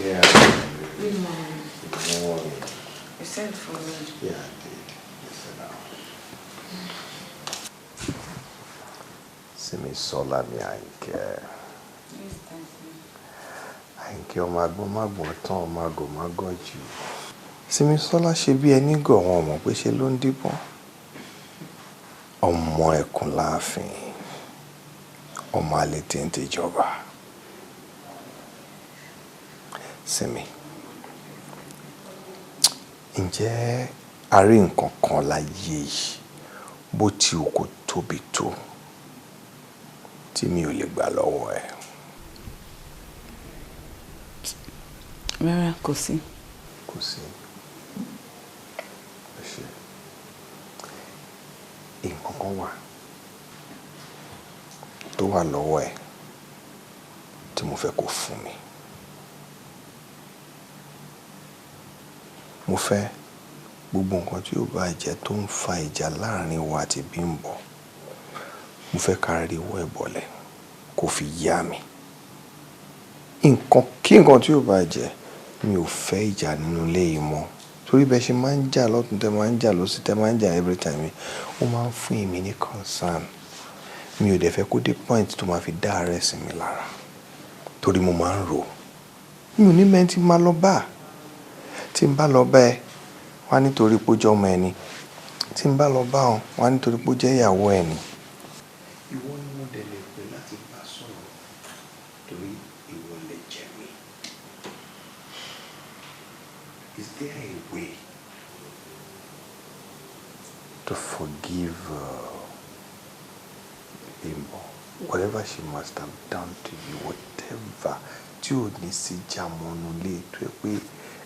Yeah. Good morning. Good morning. You sent for me. Yeah, I did. Listen now. Simisola mi Àyìnkẹ́. Àyìnkẹ́ ọmọ agbọ́nmágbọ́n tán ọmọ àgọ̀mágọ̀ jù. Simisola ṣe bí ẹni gọ̀ wọn mọ̀ pé ṣe ló ń díbọ́n. Ọmọ ẹkùn láàfin. Ọmọ àlè téńté jọba. Simi. Ǹjẹ́ a rí nǹkan kan láyé yìí bó ti wù kó tóbi tó tí mi ò lè gbà lọ́wọ́ ẹ? Rárá, kò sí. Kò sí. Ẹ ṣé. Nǹkan kan wà tó wà lọ́wọ́ ẹ tí mo fẹ́ kó fún mi. Mo fẹ́ gbogbo nǹkan tí ó bá jẹ́ tó ń fa ìjà láàrin wa àti Bímbọ́. Mo fẹ́ ká rí wọ́ ẹ̀bọ̀lẹ̀ kó fi yá mi. Kí nǹkan tí ó bá jẹ́ mi ò fẹ́ ìjà nínú ilé yìí mọ́. Torí bẹ́ẹ̀ ṣe máa ń jà lọ́tún tẹ́ máa ń jà lọ́sí tẹ́ máa ń jà every time. Ó máa ń fún èmi ní concern. Mi ò dẹ̀ fẹ́ kó dé point tó máa fi dá àárẹ̀ sí mi lára. Torí mo máa ń rò. Mi ò ní mẹ́ni tí máa lọ bá. Tí n bá lọ bá ẹ, wá nítorí pé ó jẹ́ ọmọ ẹni. Tí n bá lọ bá ọ, wá nítorí pé ó jẹ́ ìyàwó ẹni. Ìwọ ni mo dẹ̀ lè pè láti bá sọ̀rọ̀ torí ìwọ lè jẹ mí. Is there a way to forgive Bimbo? Whatever she must have done to you, whatever, tí ò ní sí jàmọ́nú lé tó ẹ pé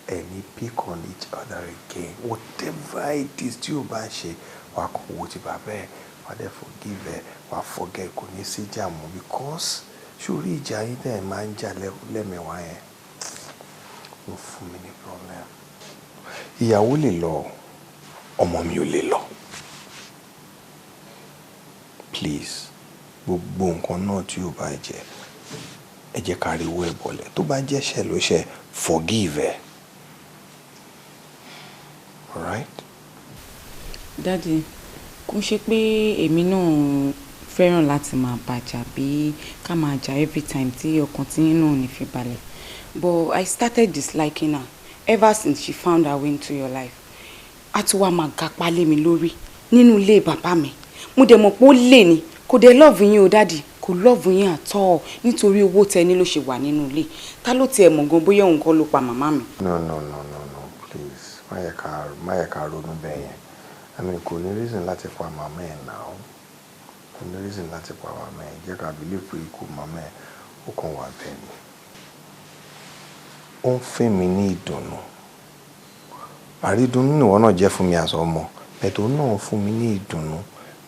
ẹni pick on each other again, whatever it is tí ò bá ṣe, wàá kàn wò tí bàbá ẹ, wàá dẹ̀ forgive ẹ, wàá forget, kò ní sí jàmọ́ because ṣórí ìjà yín tẹ̀ máa ń jà lẹ́mẹ̀wá yẹn, ó fún mi ní problem. Ìyàwó lè lọ, ọmọ mi ò lè lọ. Please, gbogbo nǹkan náà tí ò bá jẹ́, ẹ jẹ́ ká rí wọ́ ẹ̀bọ̀lẹ̀. Tó bá jẹ́ ṣẹ̀ ló ṣẹ̀, forgive ẹ. Alright? Daddy, kò ṣe pé èmi náà fẹ́ràn láti máa bàjà bí ká máa jà every time tí ọkàn tí náà ní fi balẹ̀. But I started disliking her ever since she found her way into your life. A ti wá máa gapá lé mi lórí nínú ilé bàbá mi. Mo dẹ̀ mọ̀ pé ó lè ní kò dé love yín o daddy, kò love yín at all nítorí owó tẹ ní ló ṣe wà nínú ilé. Ta ló tiẹ̀ mọ̀ gan bóyá òun kọ́ ló pa màmá mi. No, please. Má yẹ ká ronú bẹ́ẹ̀ yẹn. I mean, kò ní reason láti pa màmá ẹ̀ now. Kò ní reason láti pa màmá ẹ̀. Jẹ́ ká believe pé ikú màmá ẹ̀ ó kàn wà bẹ́ẹ̀ ni. Ó ń fẹ́ mi ní ìdùnnú. Àrídùnnú nìwọ náà jẹ́ fún mi as ọmọ. Bẹ̀tẹ̀ ó náà fún mi ní ìdùnnú.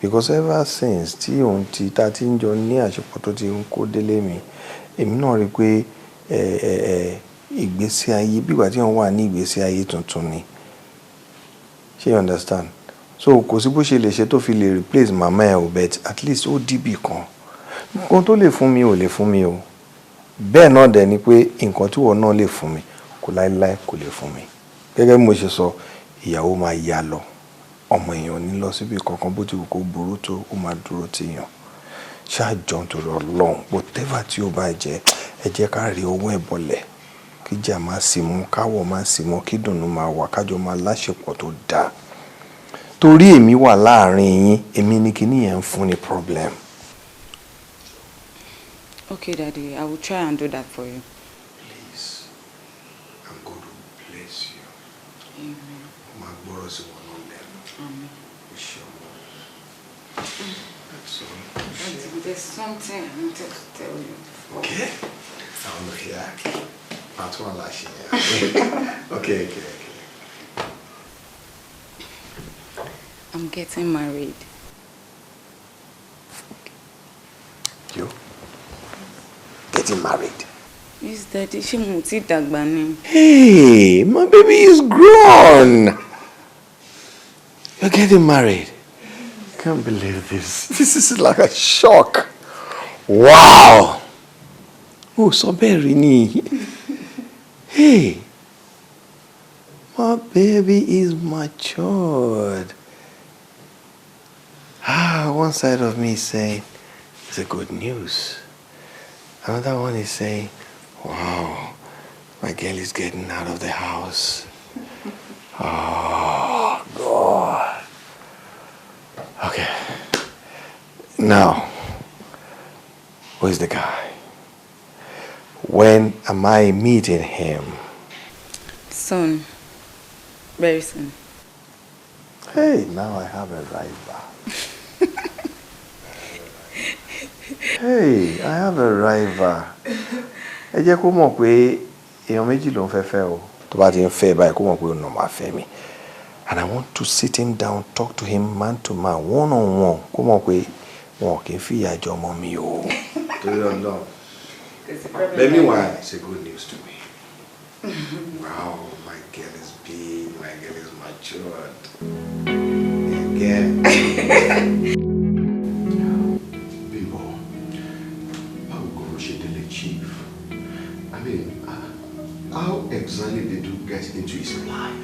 Because ever since tí òun ta ti ń jọ ní àṣepọ̀ tó ti ń kó délé mi, èmi náà rí pé ìgbésí ayé bí ìgbà tí wọ́n wà ní ìgbésí ayé tuntun ni. Ṣé you understand? So kò sí bó ṣe lè ṣe tó fi lè replace màmá ẹ̀ o, but at least ó dìbì kan. Nǹkan tó lè fún mi ò lè fún mi o. bẹ́ẹ̀ náà dẹ̀ ni pé nǹkan tí wọ́n náà lè fún mi kò láéláé kò lè fún mi gẹ́gẹ́ bí mo ṣe sọ ìyàwó máa yá lọ ọmọ èèyàn ní lọ síbi kankan bó ti wù kó burú tó ó máa dúró ti yàn ṣáàjọ nítorí Ọlọ́run whatever tí ó bá jẹ ẹ jẹ́ ká rí owó ẹ̀ bọ̀lẹ̀ kíjà máa sì mú káwọ̀ máa sì mú kí dùnnú máa wà kájọ máa láṣepọ̀ tó dáa torí èmi wà láàrin yín èmi ní kíní yẹn ń fún ní problem. Okay, Daddy, I will try and do that for you. Please, and God will bless you. Amen. My brothers will know them. Amen. Wish you well. That's all. Daddy, there's something I wanted to tell you. Okay. I'll look here. Part one last year. Okay. I'm getting married. You? Getting married? Yes, Daddy. Ṣé mo ti dàgbà ni? Hey, my baby is grown. You're getting married. I can't believe this. This is like a shock. Wow. Oh, so very ni. Hey, my baby is matured. One side of me is saying, it's a good news. Another one is saying, wow, my girl is getting out of the house. Oh, God. Okay. Now, where's the guy? When am I meeting him? Soon. Very soon. Hey, now I have a rival. Hey, I have a rival. Ẹ jẹ́ kó mọ̀ pé èèyàn méjì ló ń fẹ́ o. Tó bá ti ń fẹ́ báyìí kó mọ̀ pé ó nà máa fẹ́ mi. And I want to sit him down, talk to him man to man, one on one. Kó mọ̀ pé wọn kì í fìyà jẹ ọmọ mi o. Torí Ọlọ́run. But meanwhile, it's a good news to me. Wow, my girl is big, my girl is matured. Again. Bimbo, how go she the chief? I mean, how exactly did you get into his life?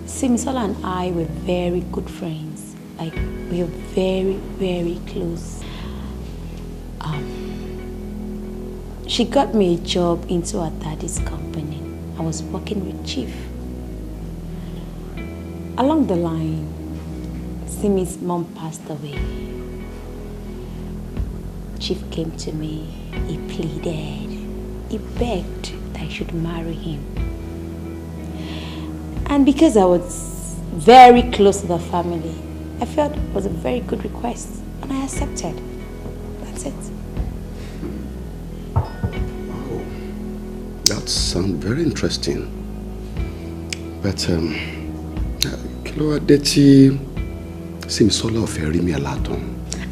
Simisola and I were very good friends. Like, we were very, very close. She got me a job into her daddy's company. I was working with Chief. Along the line, Simi's mom passed away. Chief came to me. He pleaded. He begged that I should marry him. And because I was very close to the family, I felt it was a very good request, and I accepted. That's it. Oh, that sounds very interesting. But, kí ló wá dé tí Simisola ò fẹ́ rí mi alátàn?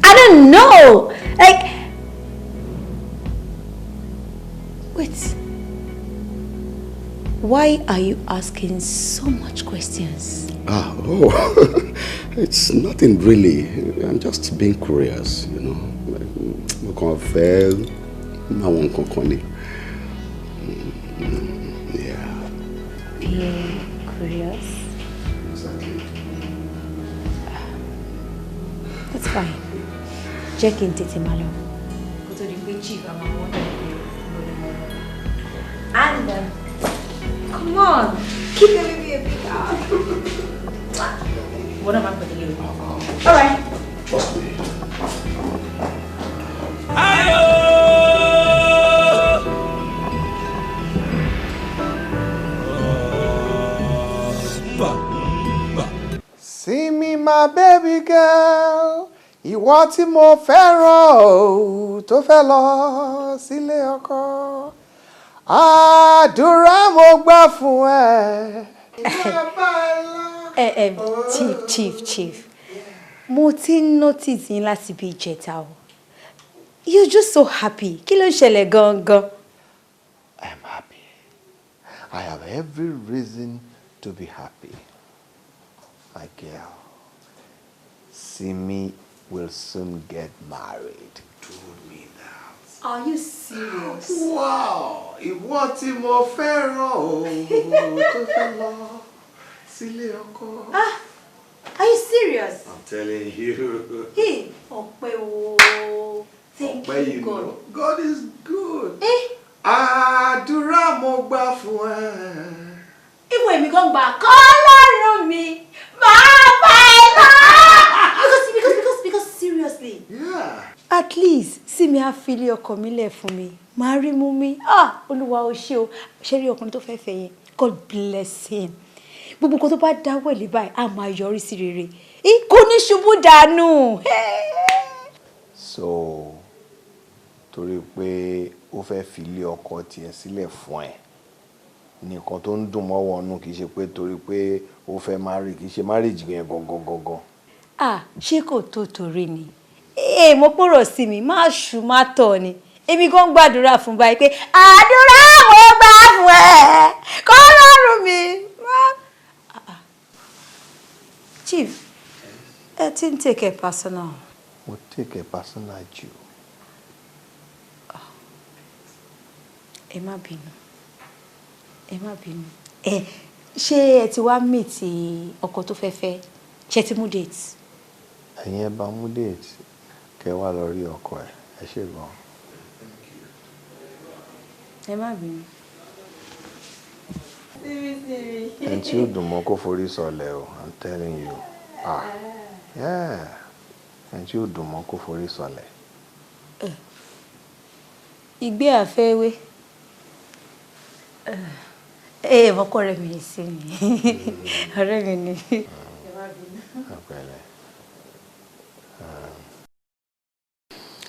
I don't know! Like, wait. Why are you asking so much questions? It's nothing really. I'm just being curious, you know. Mo kàn fẹ́ máa wọn kankan ni. Yeah. Being curious? Exactly. That's fine. Check in tètè máa lọ. Kó tó di pé chief àwọn ọmọ náà and come on, keep your baby a big out. What am I putting you? All right. Trust me. See me, my baby girl. Ìwọ tí mo fẹ́ràn o, tó fẹ́ lọ sílé ọkọ. Àdúrà mo gbà fún ẹ. Chief. Mo ti notice yín láti bí ìjẹta o. You're just so happy. Kí ló ń ṣẹlẹ̀ gangan? I'm happy. I have every reason to be happy. My girl, Simi will soon get married. Told me that. Are you serious? Wow! Ìwọ tí mo fẹ́ràn o, tó fẹ́ lọ sílé ọkọ. Ah, are you serious? I'm telling you. Hey, Ọpẹ́ o. Thank you, God. God is good. Eh? Àdúrà mo gbà fún ẹ. Ìwọ èmi gan gbà kọ́ lọ́rùn mi. Bàbá ẹ̀ lọ. Because seriously. Yeah. At least see me have feel ọkọ mi lẹ̀ fún mi. Màá rí mú mi. Ah, Olúwa o ṣé o. Ṣé rí ọkùnrin tó fẹ́ fẹ́ yẹn. God bless him. Gbogbo nǹkan tó bá dáwọ́ lé báyìí, a máa yọrí sí rere. Kò ní ṣubú dànù. So, torí pé ó fẹ́ fi ilé ọkọ tiẹ̀ sílẹ̀ fún ẹ. Nǹkan tó ń dùn mọ́ wọn nù kì í ṣe pé torí pé ó fẹ́ marry, kì í ṣe marriage yẹn gangan. Ah, ṣé kò tó torí ni? Mo pòrò sí mi, má ṣù má tọ̀ ni. Èmi gan gbàdúrà fún báyìí pé àdúrà mo gbà fún ẹ. Kọ́ lọ́rùn mi. Chief, I didn't take it personal. Mo take it personal jù. Ẹ má bínú. Ṣé ẹ ti wá meet ọkọ tó fẹ́ fẹ́? Ṣé ti mú date? Ẹ̀yin ẹ bá mú date kẹ́ wá lọ rí ọkọ ẹ̀. Ẹ ṣé gan. Ẹ má bínú. Ẹni tí ó dùn mọ́ kó forí sọlẹ̀ o, I'm telling you. Yeah. Ẹni tí ó dùn mọ́ kó forí sọlẹ̀. Ìgbé àfẹ́wé. Ọkọ rẹ̀ mi sí mi. Ọ̀rẹ́ mi ni.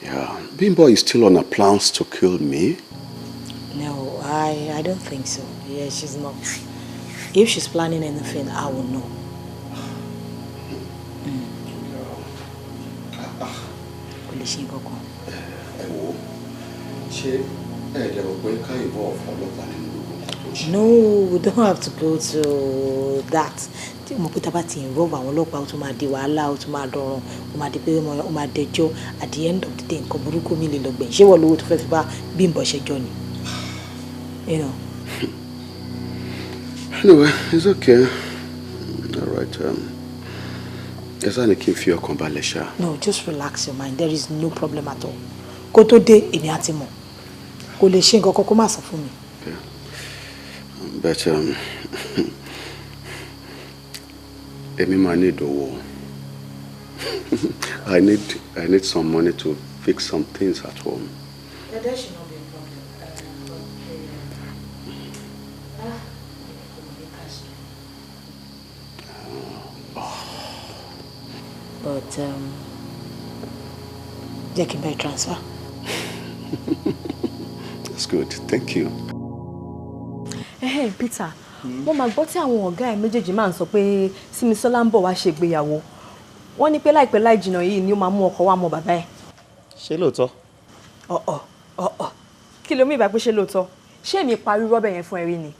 Yeah, Bimbo is still on her plans to kill me. No, I don't think so. Yeah, she's not. If she's planning anything, I will know. Kò lè ṣe nǹkan kan. Ẹ wo, ṣé ẹ dẹ̀ rò pé ká involve ọlọ́pàá nínú gbogbo nǹkan tó ṣe? No, we don't have to go to that. Tí mo pé tá bá ti involve àwọn ọlọ́pàá ó tún máa di wàhálà ó tún máa dọ̀ràn ó máa di pé ó máa dẹjọ́ at the end of the day nǹkan burúkú mi lè lọ gbẹ̀yìn ṣé wọ́n lówó tó fẹ́ fi bá Bímbọ́ ṣẹjọ́ ni. You know. Anyway, it's okay. All right. Is that kí n fi ọkàn balẹ̀ ṣá? No, just relax your mind. There is no problem at all. Kó tó dé èmi àti mọ̀. Kò lè ṣe nǹkan kan kó má sọ fún mi. But èmi máa need owó. I need some money to fix some things at home. Yeah, that should not be a problem. But jẹ́ kí n bá transfer. That's good. Thank you. Hey, Peter. Mo máa gbọ́ tí àwọn ọ̀gá ẹ̀ méjèèjì máa ń sọ pé Simisola ń bọ̀ wá ṣe ìgbéyàwó. Wọ́n ní pé láìpẹ́ láì jìnnà yìí ni ó máa mú ọkọ wá mọ bàbá ẹ̀. Ṣé lóòótọ́? Kí ló mú ìbá pé ṣé lóòótọ́? Ṣé èmi parí rọ́bẹ̀ yẹn fún ẹ rí ni?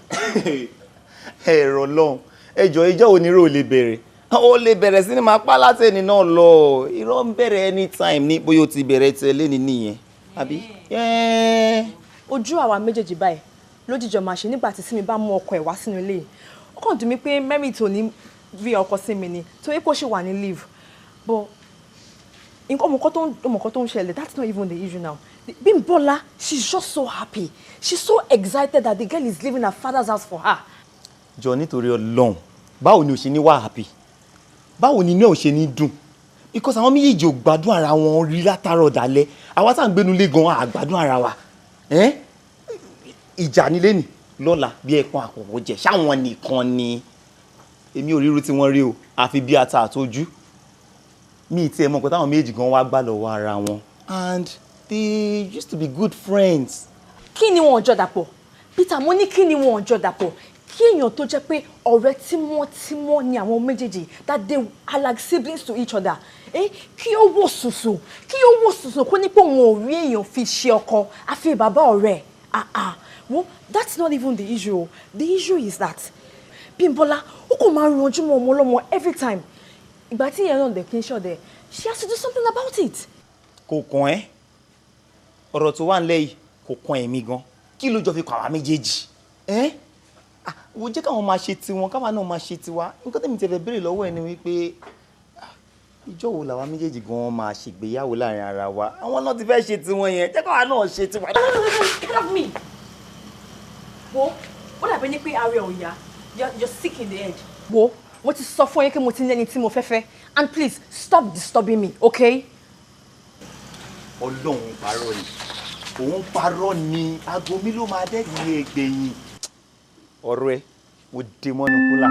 Ẹ̀rọ lọ́hùn. Ẹjọ́ ìjọ́ onírò lè bẹ̀rẹ̀. Ó lè bẹ̀rẹ̀ sí ni máa pa láti ẹni náà lọ. Irọ́ ń bẹ̀rẹ̀ anytime ní bóyá ó ti bẹ̀rẹ̀ tẹ́lẹ̀ ní nìyẹn. Àbí? Ojú àwa méjèèjì báyìí ló jíjọ máa ṣe nígbà tí Simi bá mú ọkọ ẹ̀ wá sínú ilé yìí. Ó kàn dùn mí pé Merit ò ní rí ọkọ Simi ni torí kó ṣì wà ní leave. But ọmọkọ tó ń ṣẹlẹ̀, that's not even the issue now. Bimbola, she's just so happy. She's so excited that the girl is leaving her father's house for her. Jọ nítorí Ọlọ́run, báwo ni o ṣe ní wà happy? Báwo ni inú ẹ̀ ò ṣe ní dùn? Because àwọn méjèèjì ò gbádùn ara wọn rí látàárọ̀ dalẹ́. Àwa tá à ń gbénu lé gan-an àgbádùn ara wa. Ìjà nílé nì lọ́la bí ẹ̀pọ̀n àkọ́kọ́ jẹ ṣáwọn nìkan ni èmi ò ríru tí wọ́n rí o àfi bí ata àtọ́jú mi ti ẹ̀ mọ̀ pé táwọn méjì gan wá gbà lọ́wọ́ ara wọn and they used to be good friends. Kí ni wọn jọ dàpọ̀? Peter, mo ní kí ni wọn jọ dàpọ̀? Kí èèyàn tó jẹ́ pé ọ̀rẹ́ tímọ́tímọ́ ni àwọn méjèèjì that they are like siblings to each other. Kí ó wò sùsù kó ní pé òun ò rí èèyàn fi ṣe ọkọ àfi bàbá ọ̀rẹ́. Well, that's not even the issue. The issue is that Bimbola, who come and run you more every time. But you're not the king there. She has to do something about it. Kò kàn ẹ́. Ọ̀rọ̀ tó wà nílẹ̀ yìí kò kàn èmi gan. Kí ló jọ fi kàn àwa méjèèjì? Wo jẹ́ káwọn máa ṣe tiwọn, káwa náà máa ṣe tiwa. Nǹkan tẹ́mi tẹ̀lé béèrè lọ́wọ́ ẹ ni wípé ìjọ́ wo làwa méjèèjì gan máa ṣègbéyàwó láàrin ara wa. Àwọn náà ti fẹ́ ṣe tiwọn yẹn. Jẹ́ káwa náà ṣe tiwa. Get off me. Wo, ó dàbí ní pé ààrẹ ò yá. You're sick in the head. Wo, mo ti sọ fún yín pé mo ti ní ẹni tí mo fẹ́ fẹ́. And please stop disturbing me, okay? Ọlọ́run parọ́ ni. Òun parọ́ ni. Aago mi ló máa dẹ́gbẹ̀ẹ́ ẹgbẹ̀yìn. Ọ̀rọ̀ ẹ wo dé mọ́nú kúlà.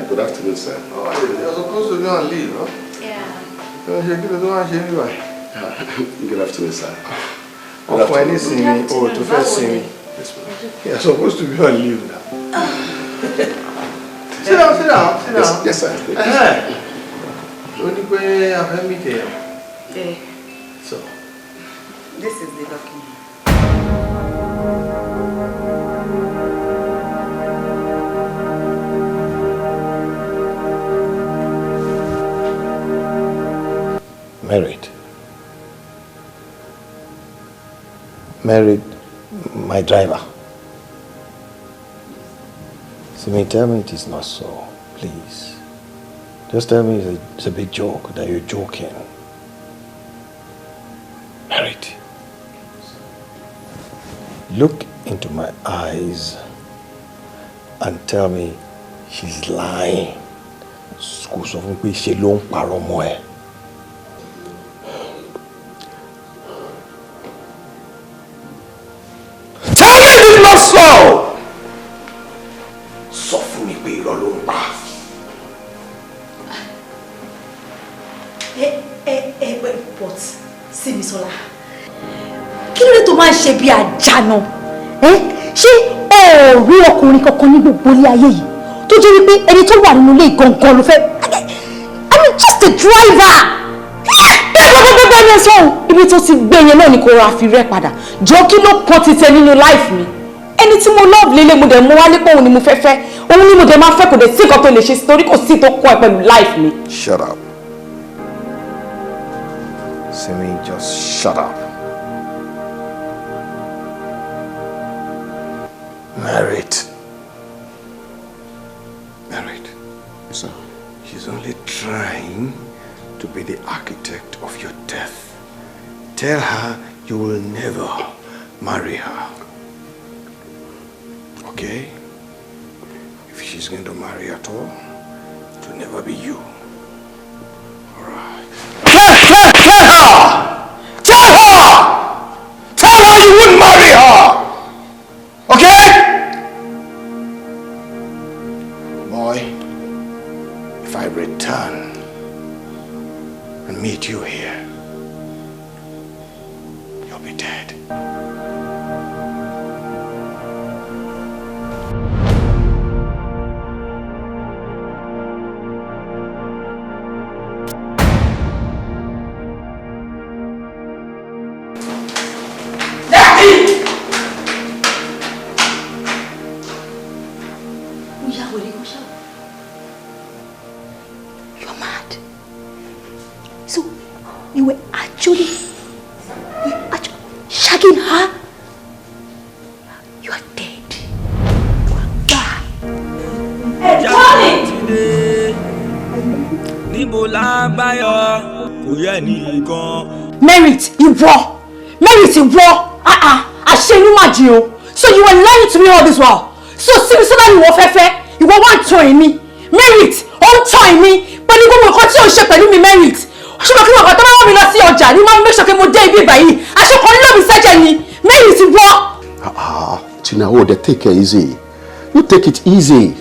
Good afternoon, sir. Oh, you're supposed to go and leave, huh? Yeah. Good afternoon, sir. Good afternoon. Oh, to first see me. Yes, ma'am. You're supposed to be on leave now. Sit down. Yes, sir. Only way I've had meeting. Yeah. So, This is the document. married my driver. Simi, tell me it is not so, please. Just tell me it's a big joke, that you're joking. Married. Look into my eyes and tell me she's lying. School sọ fún pé ṣe ló ń parọ́ mọ́ ẹ. Tell me it's not so. Sọ fún mi pé irọ́ ló ń pa. But Simisola, kí ló dé tó máa ń ṣe bí àjànà? Ṣé o rí ọkùnrin kankan ní gbogbo ilé ayé yìí tó jẹ́ wípé ẹni tó wà nínú ilé gangan ló fẹ́? I mean just a driver. Bẹ́ẹ̀ ni sọ́hun ibi tó ti gbé yẹn náà ni kò ra fi rẹ́ padà. Jọ kí ló kàn ti tẹ nínú life mi? Ẹni tí mo love lélẹ̀ mo dẹ̀ mú wálé pé òun ni mo fẹ́ fẹ́. Òun ni mo dẹ̀ máa fẹ́ kò dẹ̀ sí nǹkan tó lè ṣe torí kò sí tó kọ́ ẹ pẹ̀lú life mi. Shut up. Simi, just shut up. Married. Sir. She's only trying to be the architect of your death. Tell her you will never marry her. Okay? If she's going to marry at all, it will never be you. Alright. Tell her you wouldn't marry her! Okay? Boy, if I return and meet you here, you'll be dead. You're mad. So you were actually shagging her? You are dead. You are bad. Hey, Tony! Merit, ìwọ. Àṣeyún máa jìn o. So you were lying to me all this while. So Simisola ni wọ́n fẹ́. Ìwọ wá ń tàn mí. Merit, ó ń tàn mí. Pẹ̀lú gbogbo nǹkan tí ò ń ṣe pẹ̀lú mi Merit. Ṣùgbọ́n kí wọ́n tó bá wọ́n mi lọ sí ọjà ní máa ń make sure pé mo dé ibi báyìí. Aṣọ kan ló mi sẹ́jẹ̀ ni. Merit wọ́. Tina, oh, they take it easy. You take it easy.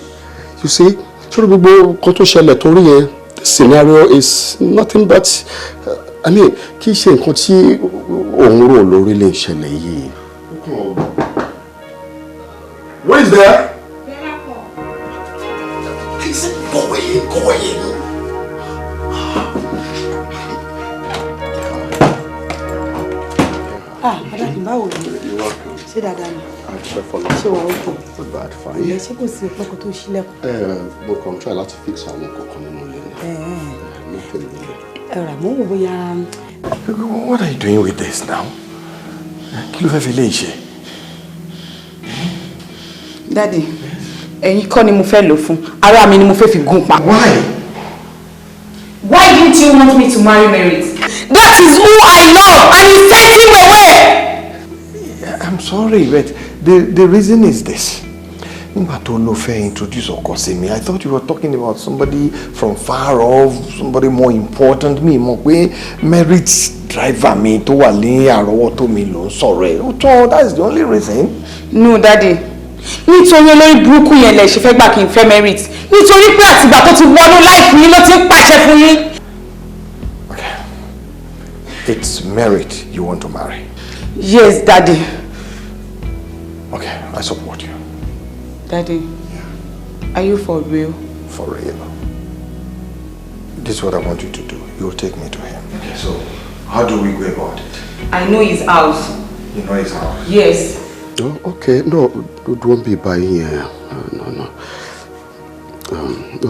You see, the scenario is nothing but, I mean, kì í ṣe nǹkan tí òun rò lórí lè ṣẹlẹ̀ yìí. Who is there? Go in. Adájú báwo ni? Ṣé dáadáa ni? Ṣé wà ókè? Not bad, fine. Ilé ṣé kò sí ìpọ́kọ̀ tó ṣílẹ̀kùn? Mo kàn try láti fix àwọn kankan nínú ilé ni. Nothing really. Mo wò bóyá. What are you doing with this now? Kí ló fẹ́ fi lè ṣe? Daddy, ẹ̀yin kọ́ ni mo fẹ́ lò fún. Ara mi ni mo fẹ́ fi gún pa. Why? Why didn't you want me to marry Merit? That is who I love, and you sent him away! Yeah, I'm sorry, but the reason is this. Nígbà tó lọ fẹ́ introduce ọkọ sí mi, I thought you were talking about somebody from far off, somebody more important. Mi mọ̀ pé Merit driver mi tó wà ní àrọ́wọ́tó mi ló ń sọ̀rọ̀ ẹ̀. So that's the only reason. No, Daddy. Nítorí olórí burúkú yẹn lẹ ṣe fẹ́ gbà kí n fẹ́ Merit. Nítorí pé àtìgbà tó ti wọnú life mi ló ti ń pàṣẹ fún yín. Okay. It's Merit you want to marry. Yes, Daddy. Okay, I support you. Daddy, are you for real? For real. This is what I want you to do. You'll take me to him. Okay, so how do we go about it? I know his house. You know his house? Yes. Oh, okay, no, don't be buying here. No.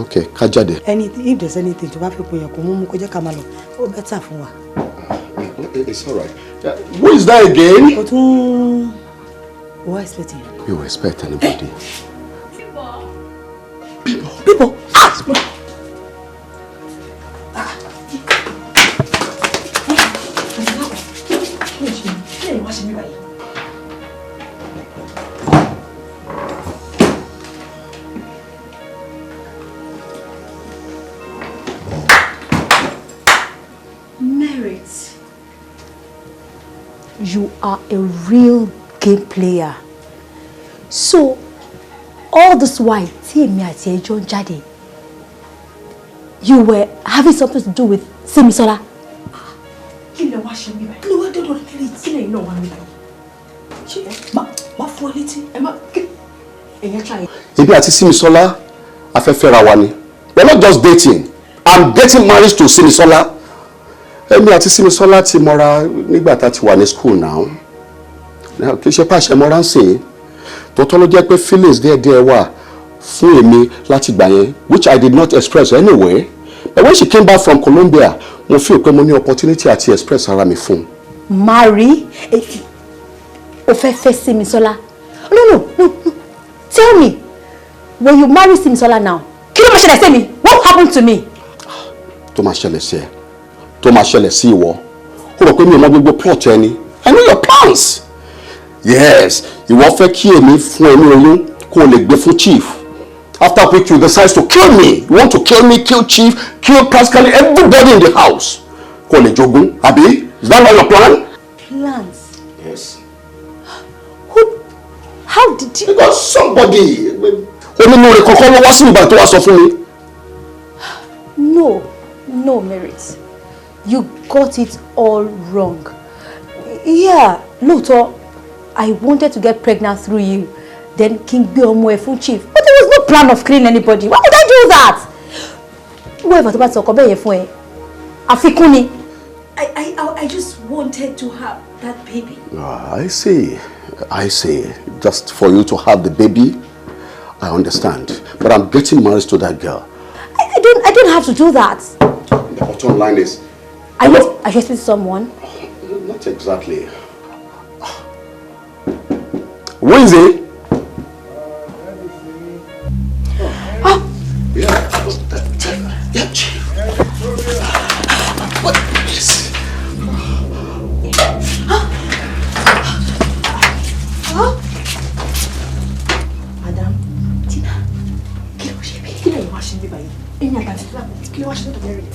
Okay, Kajade. Anything, if there's anything to happen, you come kó jẹ́ ká máa lọ. Ó better fún wa. It's all right. Who is that again? Who are expecting? You respect anybody? People. Merit, you are a real game player. So, all this while, you were having something to do with Simisola. Ebi àti Simisola afẹ́fẹ́ra wa ni. We're not just dating. I'm getting married to Simisola. Èmi àti Simisola ti mọ́ra nígbà tá ti wà ní school now. Kì í ṣe pàṣẹ mọ́ra ń sìn. Tòótọ́ ló jẹ́ pé feelings díẹ̀díẹ̀ wà fún èmi láti gbà yẹn, which I did not express anyway. But when she came back from Colombia, mo feel pé mo ní opportunity àti express ara mi fún. Marry? O fẹ́ fẹ́ Simisola? No. Tell me, when you marry Simisola now, kí ló máa ṣẹlẹ̀ sí mi? What happened to me? Tó máa ṣẹlẹ̀ sí ẹ, tó máa ṣẹlẹ̀ sí ìwọ. Ó rò pé mi ò mọ gbogbo plot ẹni. I know your plans. Yes, ìwọ fẹ́ kí èmi fún ẹni oyún kó lè gbé fún chief. After which you decide to kill me. You want to kill me, kill chief, kill practically everybody in the house. Kó lè jogún, àbí? Is that not your plan? Plans? Yes. How did you? Because somebody. Onínúure kankan ló wá sí ìgbà tó wá sọ fún mi. No, Merit. You got it all wrong. Yeah, lóòótọ́, I wanted to get pregnant through you. Then King gbé ọmọ ẹ̀ fún chief. But there was no plan of killing anybody. Why would I do that? Whoever tó bá sọ ọkọ bẹ́ẹ̀ yẹn fún ẹ, àfikún ni. I just wanted to have that baby. I see. Just for you to have the baby, I understand. But I'm getting married to that girl. I don't have to do that. The bottom line is... Are you with someone? Not exactly. Who is it? Yeah, chief. What is... Madam, Tina, kí ló ṣe bí? Kí ló wá ṣe bí báyìí? Ẹ̀yin àtàtì tó lápò, kí ló wá ṣe tó Merit?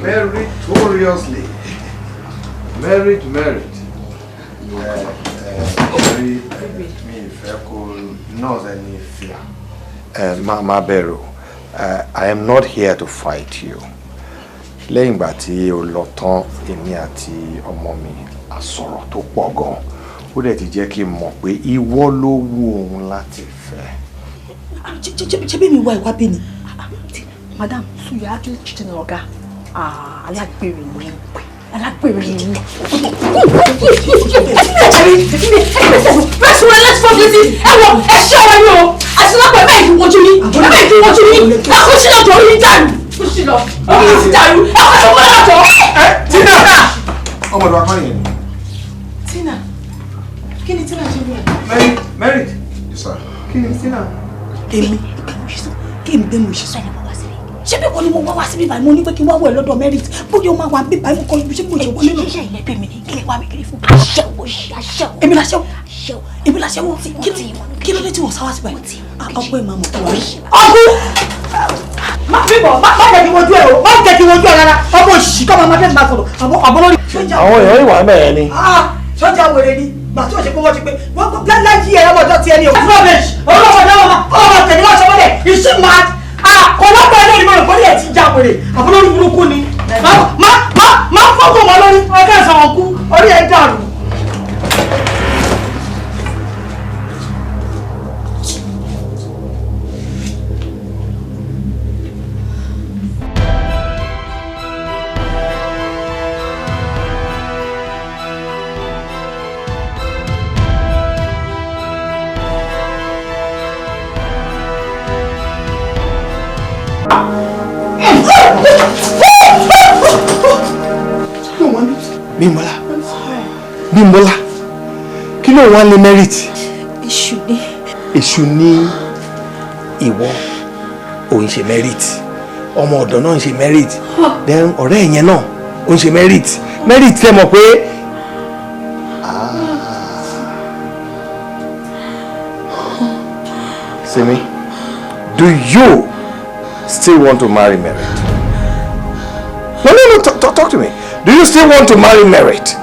Meritoriously. Merit. Yeah. mi ìfẹ́ kó nọ́ọ̀sì ẹni fìlà. Má bẹ̀rù. I am not here to fight you. Lẹ́yìn ìgbà tí o lọ tán èmi àti ọmọ mi a sọ̀rọ̀ tó pọ̀ gan. Ó dẹ̀ ti jẹ́ kí n mọ̀ pé ìwọ ló wù òun láti fẹ́. Ṣé bí mi wá ìwà bí ni? Madam, so you actually cheating on Oga? Alágbèrè ni. Alágbèrè ni. Press one, let's fuck this. Ẹ wọ ẹ ṣe ọ̀rọ̀ yìí o. Àti lọ́pọ̀ ẹ bẹ́ẹ̀ kí wọ́n jú ní. Ẹ bẹ́ẹ̀ kí wọ́n jú ní. Ẹ kó sí lọ́jọ́ orí dàrú. Kó sí lọ. Orí ti dàrú. Ẹ kó sí lọ́jọ́. Tina! Ọmọdé wa kọ́ yẹn. Tina, kí ni Tina ṣe bẹ́ẹ̀? Merit. Yes, sir. Kí ni Tina? Èmi kí n bẹ́ mo ṣe sọ. Ṣé bí wọ́n ní mo wá síbí báyìí mo ní pé kí n wá wọ̀ ẹ́ lọ́dọ̀ Merit bóyá o máa wà bí báyìí mo kọ́ ibi ṣé mo ṣe wọlé lọ. Ṣé ilẹ̀ bí mi ní kí lè wá mi kiri fún aṣẹ́wó aṣẹ́wó. Èmi la ṣẹ́wó. Èmi la ṣẹ́wó. Kí ló dé tí wọ́n sá wá síbẹ̀? Ọgbẹ́ ìmọ̀ àmọ̀ tó wà rí. Ọkú! Má bíbọ̀ má jẹ́ kí wojú ẹ̀ o má jẹ́ kí wojú ẹ̀ rárá ọmọ òṣìṣì kọ́ máa bẹ́ẹ̀ máa sọ̀rọ̀ àbọ̀ lórí. Àwọn èèyàn ìwà mẹ́rin ni. Sọ́jà wèrè ni màtí ò ṣe pé wọ́n ti pé wọ́n kọ́ láyé ẹ̀rọ ọjọ́ tiẹ̀ ni o. Rubbish! Ọlọ́mọdé ọmọ tẹ̀lé wá sọ́mọ́lẹ̀ ìṣe máa kọlọ́pọ̀ ẹlẹ́ ìmọ̀ ìkọ́lé ẹ̀ ti já wèrè àbọ̀ lórí burúkú ni. Má fọ́kùn wọn lórí ọjọ́ ìsọ̀rọ̀ kú orí ẹ̀ dàrú. Bímbọ́lá, kí ló wá lé Merit? Èṣù ni. Èṣù ni ìwọ ò ń ṣe Merit. Ọmọ ọ̀dọ̀ náà ń ṣe Merit. Then ọ̀rẹ́ ẹ̀yẹn náà ó ń ṣe Merit. Merit tẹ́ mọ̀ pé Simi, do you still want to marry Merit? No, talk to me. Do you still want to marry Merit?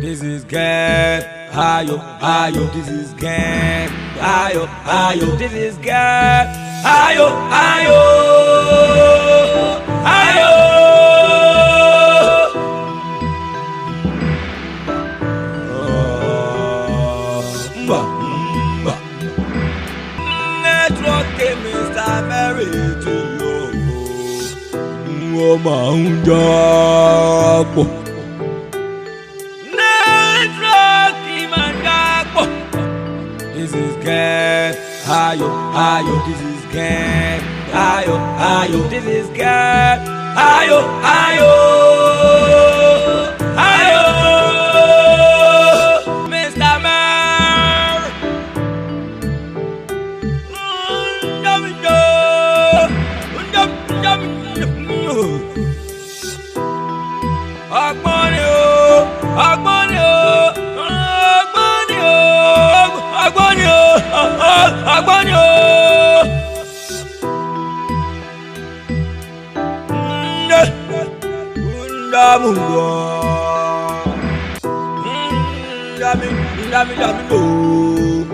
This is gang, ayo, ayo. This is gang, ayo, ayo. This is gang, ayo, ayo, ayo. Network Mr. Merit, yo, máa ń jà pọ̀. This is gang, ayo, ayo. This is gang, ayo, ayo. This is gang, ayo, ayo, ayo. Mr. Man, agbani o. Ndamungo. Ndami lo.